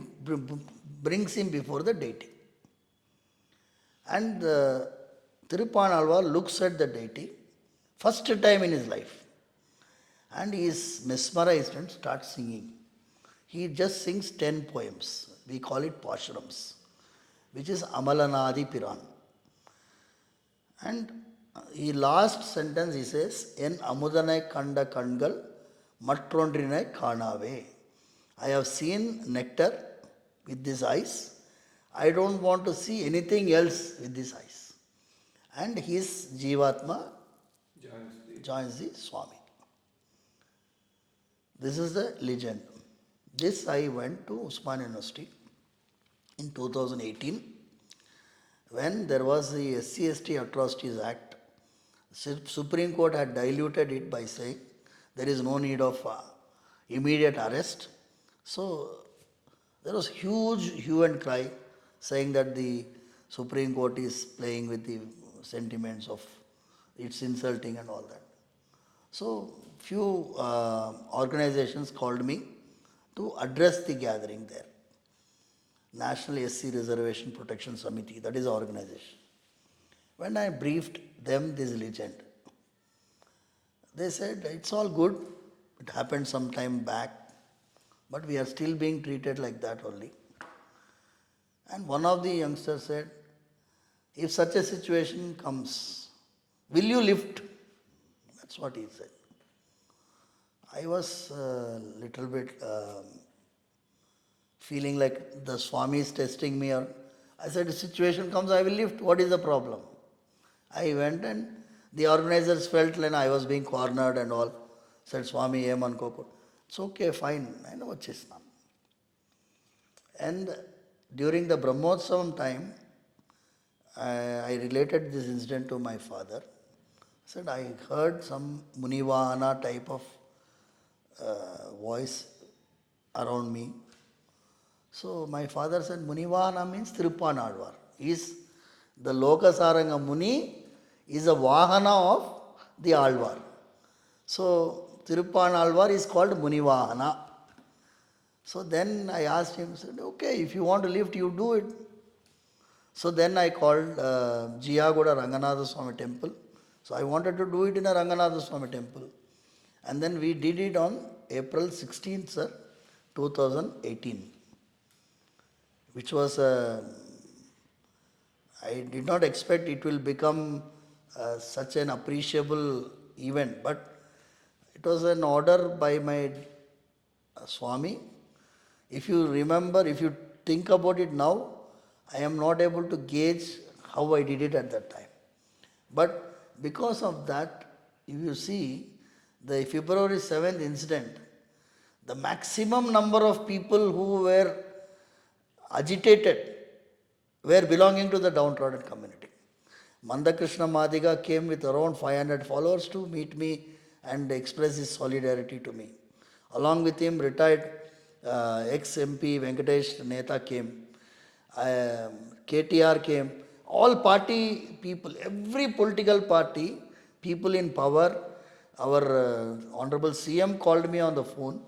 brings him before the deity. And Tirupanalvar looks at the deity first time in his life and he is mesmerized and starts singing. He just sings 10 poems. We call it Pashrams, which is Amalanadi Piran. And he last sentence he says, En amudanai kanda kangal matrondrinai kanave. I have seen nectar with these eyes. I don't want to see anything else with these eyes. And his Jivatma joins the Swami. This is the legend. This I went to Usman University in 2018 when there was the SC/ST Atrocities Act. Supreme Court had diluted it by saying there is no need of immediate arrest. So there was huge hue and cry saying that the Supreme Court is playing with the sentiments of it's insulting and all that. So few organizations called me to address the gathering there. National SC Reservation Protection Committee, that is the organization. When I briefed them this legend, they said it's all good, it happened some time back, but we are still being treated like that only. And one of the youngsters said, if such a situation comes, will you lift? That's what he said. I was a little bit feeling like the Swami is testing me. Or I said, if situation comes, I will lift. What is the problem? I went and the organizers felt like I was being cornered and all. Said, Swami, Eman Koko. It's okay, fine. I know what is now. And during the Brahmotsavam time, I related this incident to my father. I said, I heard some Munivahana type of voice around me. So my father said, Munivahana means Tirupanalvar. Is the Lokasaranga Muni is a Vahana of the Alvar. So Tirupanalvar is called Munivahana. So then I asked him, said, okay, if you want to lift, you do it. So then I called Jiyagoda Ranganatha Swami temple. So I wanted to do it in a Ranganatha Swami temple. And then we did it on April 16th, sir, 2018. Which was, I did not expect it will become such an appreciable event. But it was an order by my Swami. If you remember, if you think about it now, I am not able to gauge how I did it at that time. But because of that, if you see the February 7th incident, the maximum number of people who were agitated were belonging to the downtrodden community. Mandakrishna Madiga came with around 500 followers to meet me and express his solidarity to me. Along with him, retired ex-MP Venkatesh Neta came. KTR came. All party people, every political party, people in power. Our Honorable CM called me on the phone.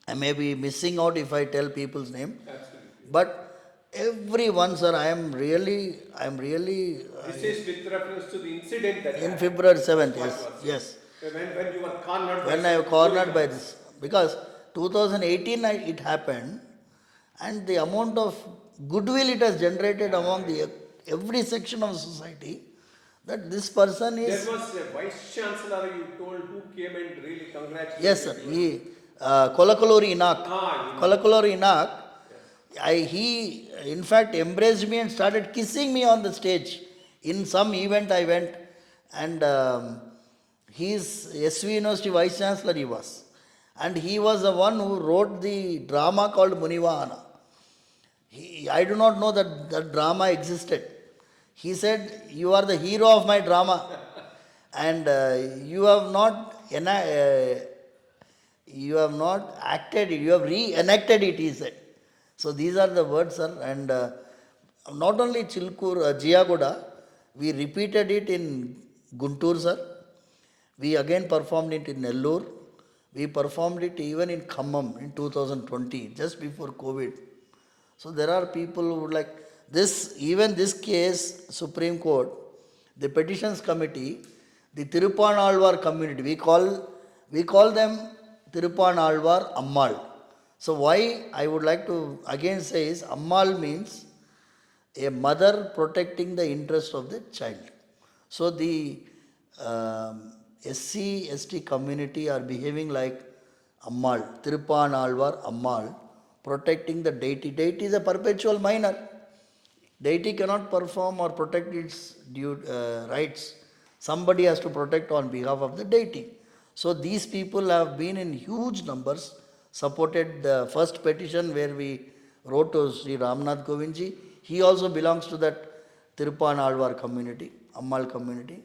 I may be missing out if I tell people's name. Absolutely. But everyone, sir, I am really. This is with reference to the incident that In happened. February 7th, What yes, was yes. When you were cornered. When I was cornered by this. Because 2018 it happened and the amount of goodwill it has generated among the every section of society that this person is... There was a vice chancellor you told who came and really congratulated Yes, sir. you. He, Kolakaluri Inak. Inak. Kolakaluri Inak. He in fact embraced me and started kissing me on the stage. In some event I went and he is SV University Vice Chancellor he was. And he was the one who wrote the drama called Munivahana. I do not know that that drama existed. He said, "You are the hero of my drama, and you have not you have not acted it. You have reenacted it." He said. So these are the words, sir. And not only Chilukuru, Jiyagoda, we repeated it in Guntur, sir. We again performed it in Nellore. We performed it even in Khammam in 2020, just before COVID. So there are people who would like this, even this case, Supreme Court, the petitions committee, the Tirupan Alvar community, we call them Tirupan Alvar Ammal. So why I would like to again say is Ammal means a mother protecting the interest of the child. So the SC, ST community are behaving like Ammal, Tirupan Alvar Ammal, protecting the deity. Deity is a perpetual minor. Deity cannot perform or protect its rights. Somebody has to protect on behalf of the deity. So these people have been in huge numbers, supported the first petition where we wrote to Sri Ramnath Govindji. He also belongs to that Tirupan Alvar community, Ammal community.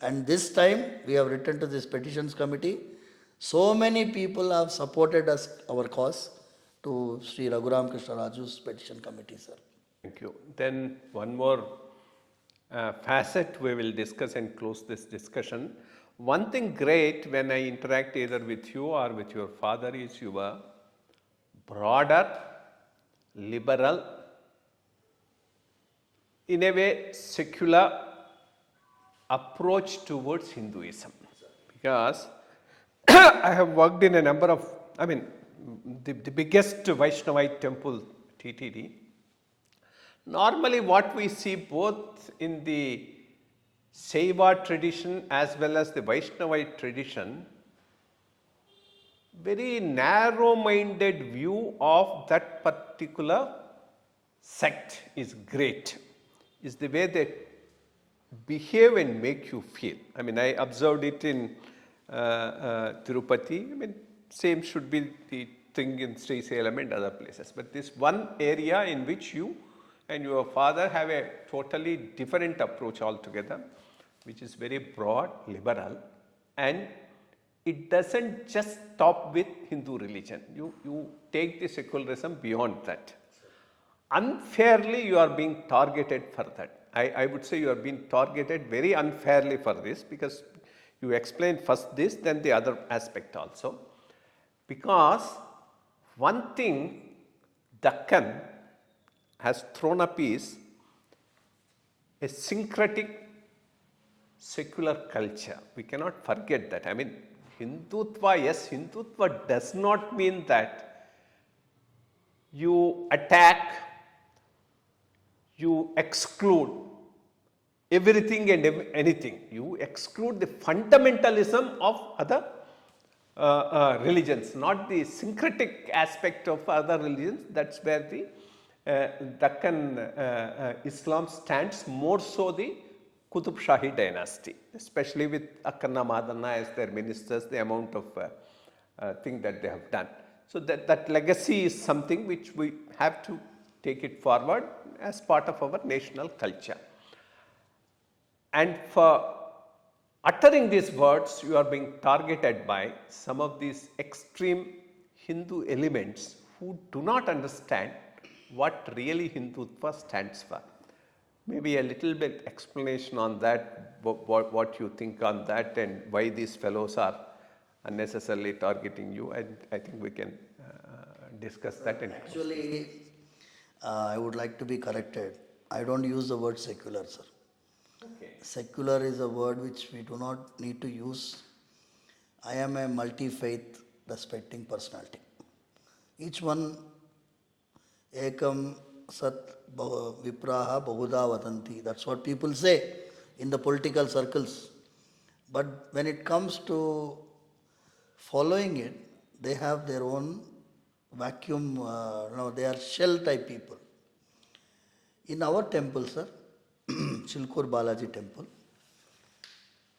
And this time we have written to this petitions committee. So many people have supported us, our cause, to Sri Rangarajan Krishna Rao's petition committee, sir. Thank you. Then one more facet we will discuss and close this discussion. One thing great when I interact either with you or with your father is your broader, liberal, in a way secular approach towards Hinduism. Because I have worked in a number of, the biggest Vaishnavite temple, TTD. Normally what we see both in the Saiva tradition as well as the Vaishnavite tradition, very narrow-minded view of that particular sect is great, is the way they behave and make you feel. I observed it in Tirupati. Same should be the thing in CCLA and other places. But this one area in which you and your father have a totally different approach altogether, which is very broad, liberal, and it doesn't just stop with Hindu religion. You take the secularism beyond that. Unfairly, you are being targeted for that. I would say you are being targeted very unfairly for this, because you explain first this, then the other aspect also. Because one thing Deccan has thrown up is a syncretic secular culture. We cannot forget that. Hindutva, yes, Hindutva does not mean that you attack, you exclude everything and anything. You exclude the fundamentalism of other religions, not the syncretic aspect of other religions. That's where the Deccan Islam stands, more so the Qutub Shahi dynasty, especially with Akkanna Madanna as their ministers, the amount of thing that they have done. So that legacy is something which we have to take it forward as part of our national culture. And for uttering these words, you are being targeted by some of these extreme Hindu elements who do not understand what really Hindutva stands for. Maybe a little bit explanation on that, what you think on that, and why these fellows are unnecessarily targeting you. And I think we can discuss that. Actually, I would like to be corrected. I don't use the word secular, sir. Okay. Secular is a word which we do not need to use. I am a multi-faith respecting personality. Each one, ekam sat vipraha bahuda vatanti. That's what people say in the political circles. But when it comes to following it, they have their own vacuum, they are shell type people. In our temple, sir, Chilukuru Balaji temple,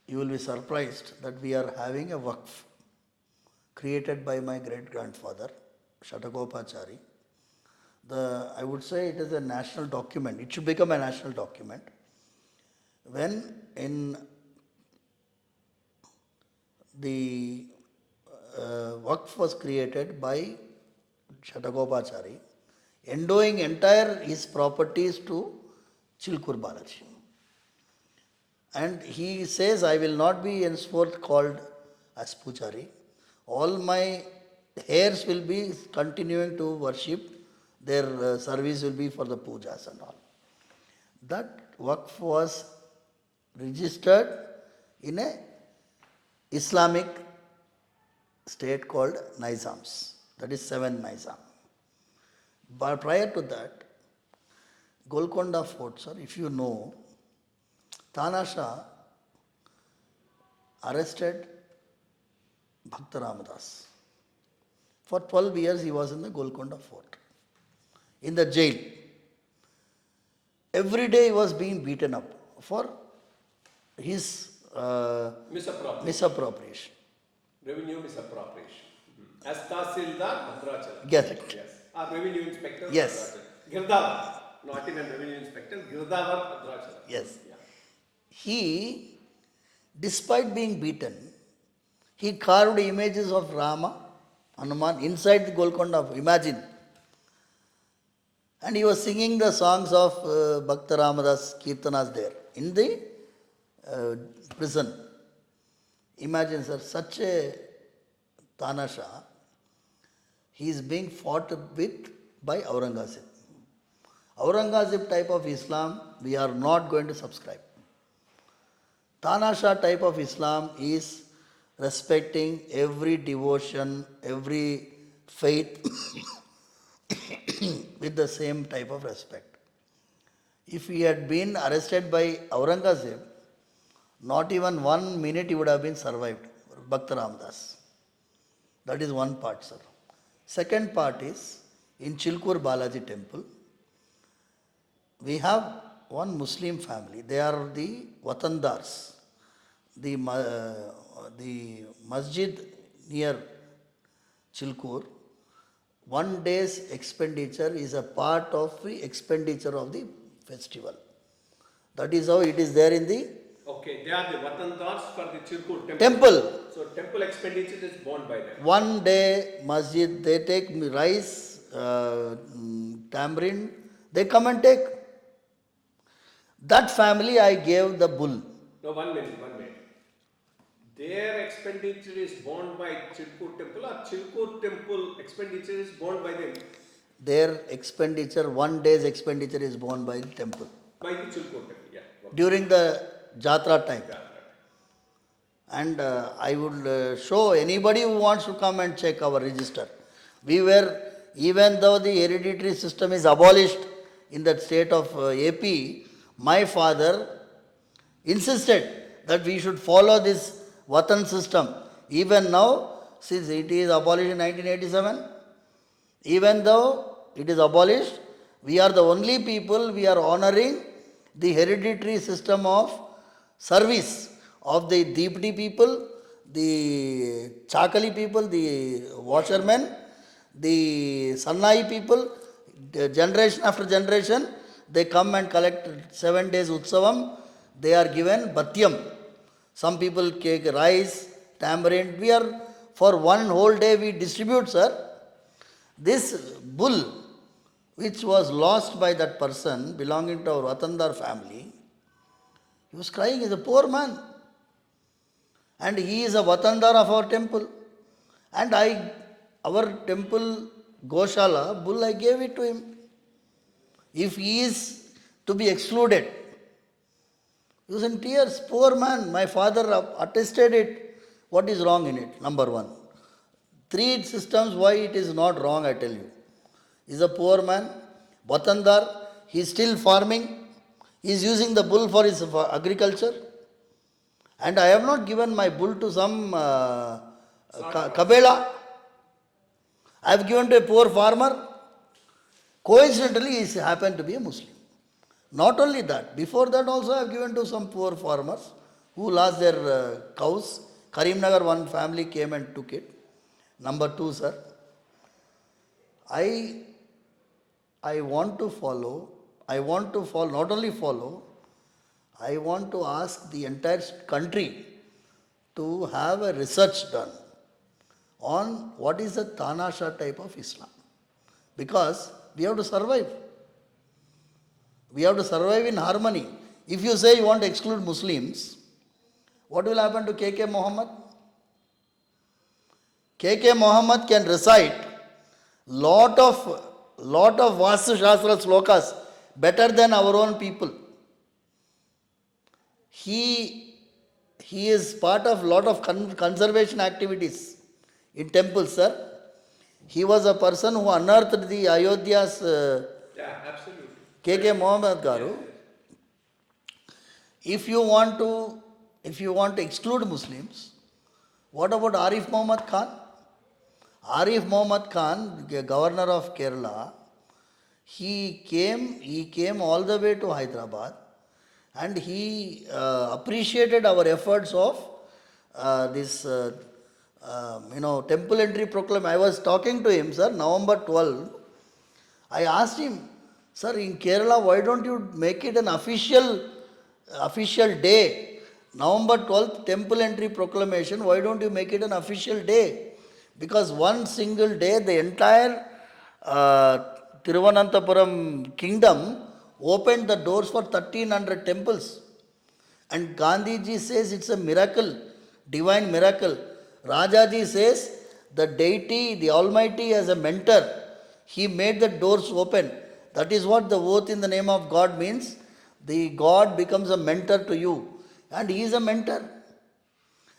you will be surprised that we are having a waqf created by my great grandfather, Shatakopachari. I would say it is a national document. It should become a national document. When in the Waqf was created by Shatagopachari, endowing entire his properties to Chilukuru Balaji. And he says, I will not be henceforth called as Pujari. All my heirs will be continuing to worship. Their service will be for the pujas and all. That Waqf was registered in a Islamic state called Nizams. That is 7 Nizam. But prior to that, Golconda Fort, sir, if you know, Tana Shah arrested Bhakta Ramadas. For 12 years he was in the Golconda Fort, in the jail. Every day he was being beaten up for his misappropriation. Revenue misappropriation. As Tahsildar, Bhadrachalam. Get it. Yes. Or Revenue Inspector, Yes. Bhadrachalam. Girdavar. Not even Revenue Inspector, Girdavar, Bhadrachalam. Yes. Yeah. He, despite being beaten, he carved images of Rama, Hanuman inside the Golconda. Imagine. And he was singing the songs of Bhakta Ramadas Kirtanas there in the prison. Imagine, sir, such a Tana Shah, he is being fought with by Aurangzeb. Aurangzeb type of Islam, we are not going to subscribe. Tana Shah type of Islam is respecting every devotion, every faith with the same type of respect. If he had been arrested by Aurangzeb, not even 1 minute he would have been survived. Bhakta Ramadas. That is one part, sir. Second part is in Chilukuru Balaji temple. We have one Muslim family. They are the Watandars. The masjid near Chilukuru, 1 day's expenditure is a part of the expenditure of the festival. That is how it is there in the Okay, they are the Watandars for the Chilukuru temple. So temple expenditure is borne by them. 1 day masjid, they take rice, tamarind, they come and take. That family I gave the bull. No, 1 minute. Their expenditure is borne by Chilukuru temple or Chilukuru temple expenditure is borne by them? Their expenditure, 1 day's expenditure is borne by the temple. By the Chilukuru temple, yeah. Okay. During the Jatra time. And I would show anybody who wants to come and check our register. We were, even though the hereditary system is abolished in the state of AP, my father insisted that we should follow this Vatan system. Even now, since it is abolished in 1987, even though it is abolished, we are the only people, we are honoring the hereditary system of service of the Deepti people, the Chakali people, the washermen, the Sannai people, generation after generation, they come and collect 7 days Utsavam, they are given Bhatyam. Some people take rice, tamarind, we are, for 1 whole day we distribute, sir. This bull, which was lost by that person belonging to our Vatandar family, he was crying, he is a poor man. And he is a Vatandar of our temple. And our temple Goshala, bull, I gave it to him. If he is to be excluded, he was in tears, poor man. My father attested it. What is wrong in it? Number 1. 3 systems, why it is not wrong, I tell you. He is a poor man, Vatandar, he is still farming, he is using the bull for his agriculture. And I have not given my bull to some Kabela. I have given to a poor farmer. Coincidentally, he happened to be a Muslim. Not only that, before that also I have given to some poor farmers who lost their cows. Karimnagar, one family came and took it. Number 2, sir, I I want to follow, not only follow, I want to ask the entire country to have a research done on what is the Tanasha type of Islam. Because we have to survive. We have to survive in harmony. If you say you want to exclude Muslims, what will happen to KK Muhammad? KK Muhammad can recite lot of Vastu Shastra slokas better than our own people. He is part of lot of conservation activities in temples, sir. He was a person who unearthed the Ayodhya's Absolutely. KK Muhammad Garu. If you want to exclude Muslims, what about Arif Muhammad Khan? Arif Muhammad Khan, the governor of Kerala, he came all the way to Hyderabad and he appreciated our efforts of this temple entry proclamation. I was talking to him, sir, November 12. I asked him, sir, in Kerala, why don't you make it an official day? November 12th, temple entry proclamation, why don't you make it an official day? Because one single day, the entire Thiruvananthapuram kingdom opened the doors for 1300 temples. And Gandhiji says it's a miracle, divine miracle. Rajaji says the deity, the Almighty as a mentor, he made the doors open. That is what the oath in the name of God means. The God becomes a mentor to you. And he is a mentor.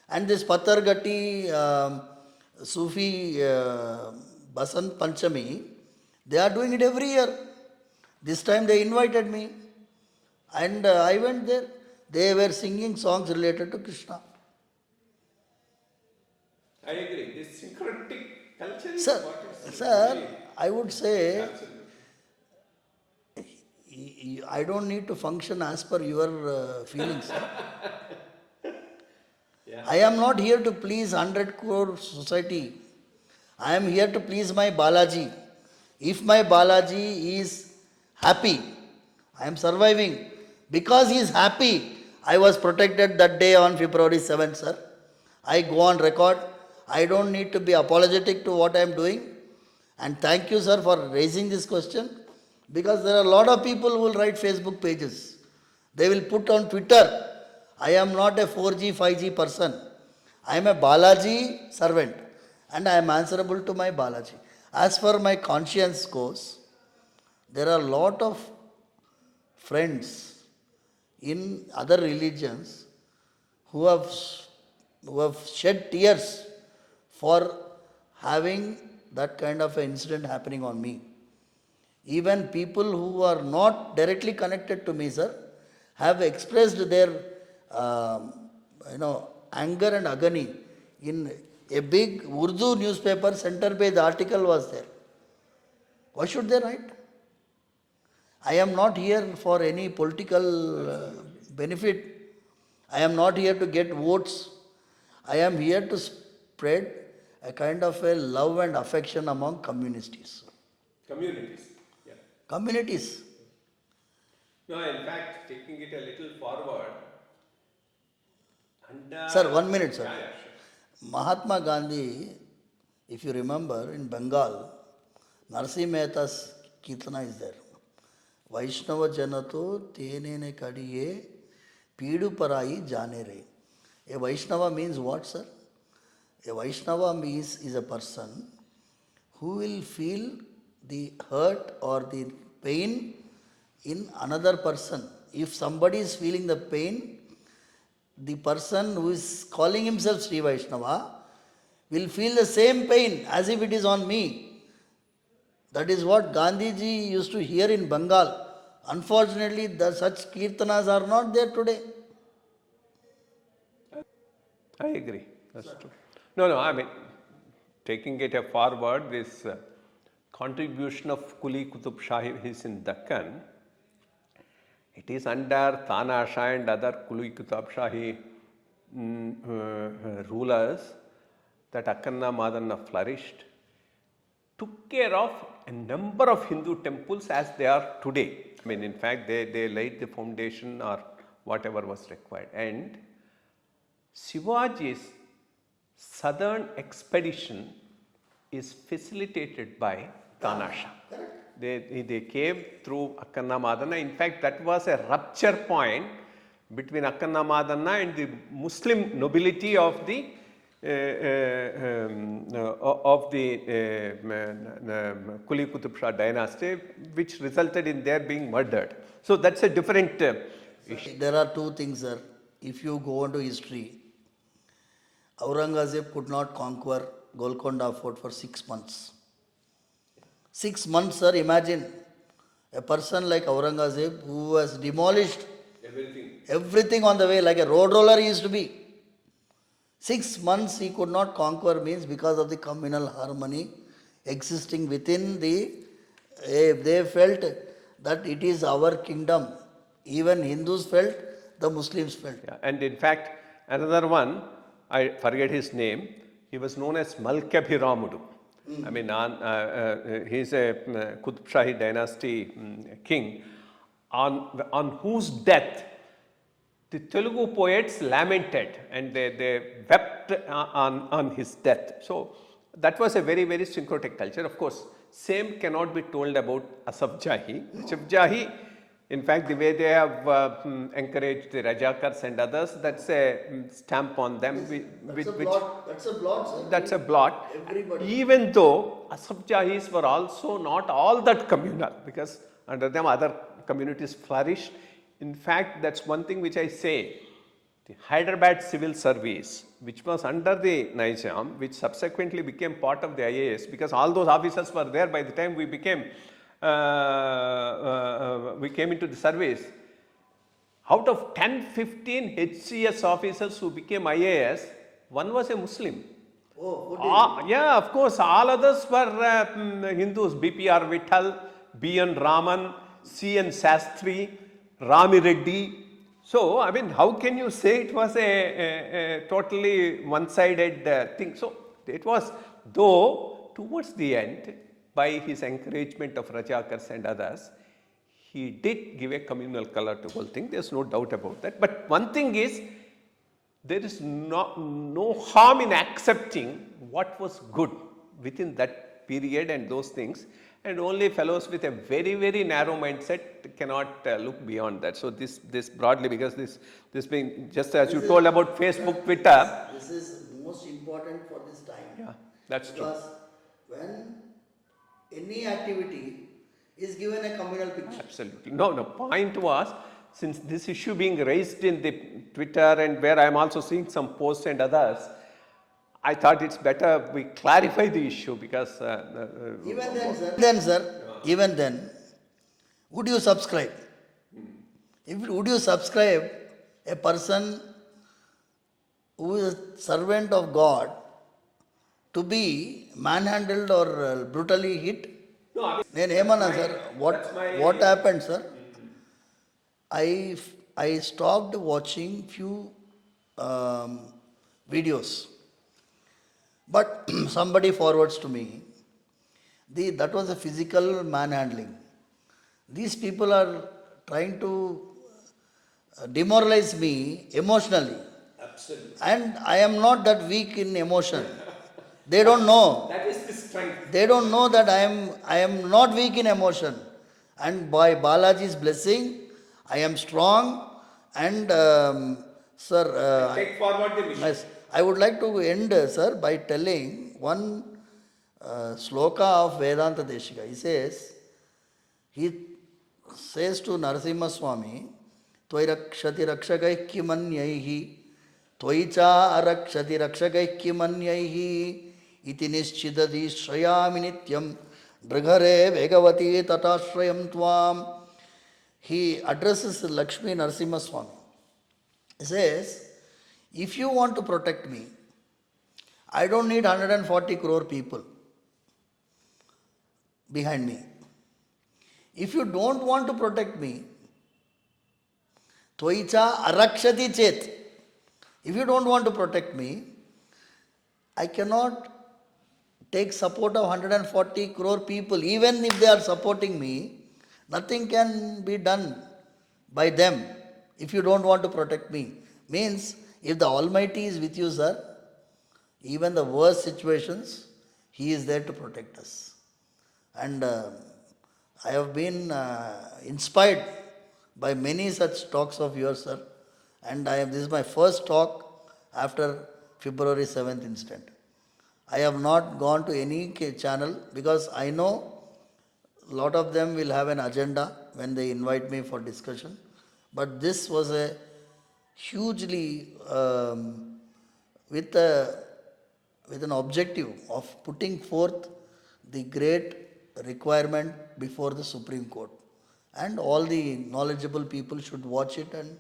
And this Patargati Sufi Basant Panchami, they are doing it every year. This time they invited me. And I went there. They were singing songs related to Krishna. I agree. This syncretic culture is Sir, what is sir, I would say, absolutely. I don't need to function as per your feelings. Sir. I am not here to please 100 crore society. I am here to please my Balaji. If my Balaji is happy, I am surviving. Because he is happy, I was protected that day on February 7th, sir. I go on record. I don't need to be apologetic to what I am doing. And thank you, sir, for raising this question. Because there are a lot of people who will write Facebook pages. They will put on Twitter, I am not a 4G, 5G person. I am a Balaji servant. And I am answerable to my Balaji. As far my conscience goes, there are a lot of friends in other religions who have shed tears for having that kind of an incident happening on me. Even people who are not directly connected to me, sir, have expressed their anger and agony in a big Urdu newspaper center page article was there. Why should they write? I am not here for any political benefit. I am not here to get votes. I am here to spread a kind of a love and affection among communities. Communities. Yeah. Communities. No, in fact, taking it a little forward. And, Sir, 1 minute, sir. Yeah, sure. Mahatma Gandhi, if you remember, in Bengal, Narsi Mehta's Kirtana is there. Vaishnava Janato Tenene Kadiye Pidu Parai Jane Re. A Vaishnava means what, sir? A Vaishnava is a person who will feel the hurt or the pain in another person. If somebody is feeling the pain, the person who is calling himself Sri Vaishnava will feel the same pain as if it is on me. That is what Gandhiji used to hear in Bengal. Unfortunately, such kirtanas are not there today. I agree. That's true. No, I mean, taking it a forward, this contribution of Kuli Qutub Shahi is in Deccan. It is under Tanasha and other Kuli Qutub Shahi rulers that Akkanna Madanna flourished. took care of a number of Hindu temples as they are today. I mean, in fact, they laid the foundation or whatever was required. And Shivaji's southern expedition is facilitated by Tanasha. They came through Akkanna Madanna. In fact, that was a rupture point between Akkanna Madanna and the Muslim nobility of the Kuli Qutub Shah dynasty, which resulted in their being murdered. So that's a different issue. There are two things, sir. If you go into history, Aurangzeb could not conquer Golconda Fort for 6 months. 6 months, sir, imagine a person like Aurangzeb who has demolished everything on the way, like a road roller he used to be. 6 months he could not conquer means because of the communal harmony existing within the, they felt that it is our kingdom. Even Hindus felt, the Muslims felt. Yeah. And in fact, another one, I forget his name, he was known as Malkabhiramudu. I mean, he's a Qutub Shahi dynasty king, on whose death the Telugu poets lamented and they wept on his death. So that was a very, very syncretic culture. Of course, same cannot be told about Asaf Jahi. Asaf Jahi, in fact, the way they have encouraged the Rajakars and others, that's a stamp on them. That's a blot. That's a blot, sir. That's a blot. Everybody. Even though Asaf Jahis were also not all that communal, because under them other communities flourished. In fact, that's one thing which I say. The Hyderabad Civil Service, which was under the Nizam, which subsequently became part of the IAS, because all those officers were there by the time we became, we came into the service. Out of 10-15 HCS officers who became IAS, one was a Muslim. Yeah, of course, all others were Hindus. BPR Vittal, BN Raman, CN Sastry, Rami Reddy. So, I mean, how can you say it was a totally one-sided thing? So, it was, though, towards the end, by his encouragement of Rajakars and others, he did give a communal color to the whole thing. There's no doubt about that. But one thing is, there is no harm in accepting what was good within that period and those things. And only fellows with a very, very narrow mindset cannot look beyond that. So this broadly, because this being just as you told about Facebook, Twitter. This is most important for this time. Yeah, that's true. Because when any activity is given a communal picture. Absolutely. No, point was, since this issue being raised in the Twitter and where I am also seeing some posts and others, I thought it's better we clarify the issue because... Even then, would you subscribe? Would you subscribe a person who is a servant of God to be manhandled or brutally hit? No, sir, what happened, sir? I stopped watching few videos. But somebody forwards to me, that was a physical manhandling. These people are trying to demoralize me emotionally. Absolutely. And I am not that weak in emotion. They don't know. That is the strength. They don't know that I am not weak in emotion. And by Balaji's blessing, I am strong. And sir, take forward the mission. Yes. I would like to end, sir, by telling one sloka of Vedanta Deshika. He says to Narasimha Swami, Tvai rakshati rakshagaikki manyaihi, Tvai cha arakshati rakshagaikki manyaihi, iti nischidadi shrayami nityam, Dragare vegavati tatashrayam tvam. He addresses Lakshmi Narasimha Swami. He says, if you want to protect me, I don't need 140 crore people behind me. If you don't want to protect me, Tvaicha arakshati chet. If you don't want to protect me, I cannot takes support of 140 crore people. Even if they are supporting me, nothing can be done by them if you don't want to protect me. Means, if the Almighty is with you, sir, even the worst situations, He is there to protect us. And I have been inspired by many such talks of yours, sir. And this is my first talk after February 7th incident. I have not gone to any channel because I know a lot of them will have an agenda when they invite me for discussion. But this was a hugely with an objective of putting forth the great requirement before the Supreme Court. And all the knowledgeable people should watch it and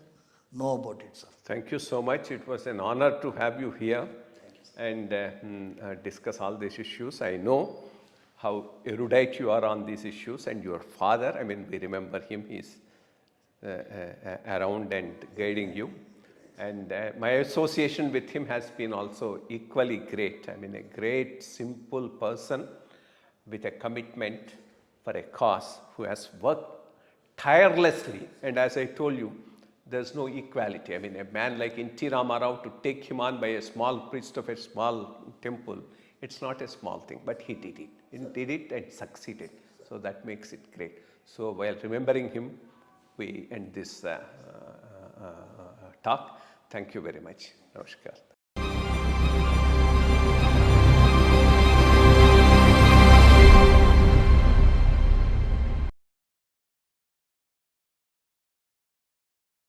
know about it, sir. Thank you so much. It was an honor to have you here and discuss all these issues. I know how erudite you are on these issues, and your father, I mean, we remember him, he's around and guiding you. And my association with him has been also equally great. I mean, a great, simple person with a commitment for a cause who has worked tirelessly. And as I told you, there's no equality. I mean, a man like N.T. Rama Rao, to take him on by a small priest of a small temple, it's not a small thing, but he did it. He did it and succeeded. So that makes it great. So while remembering him, we end this talk. Thank you very much. Namaskar.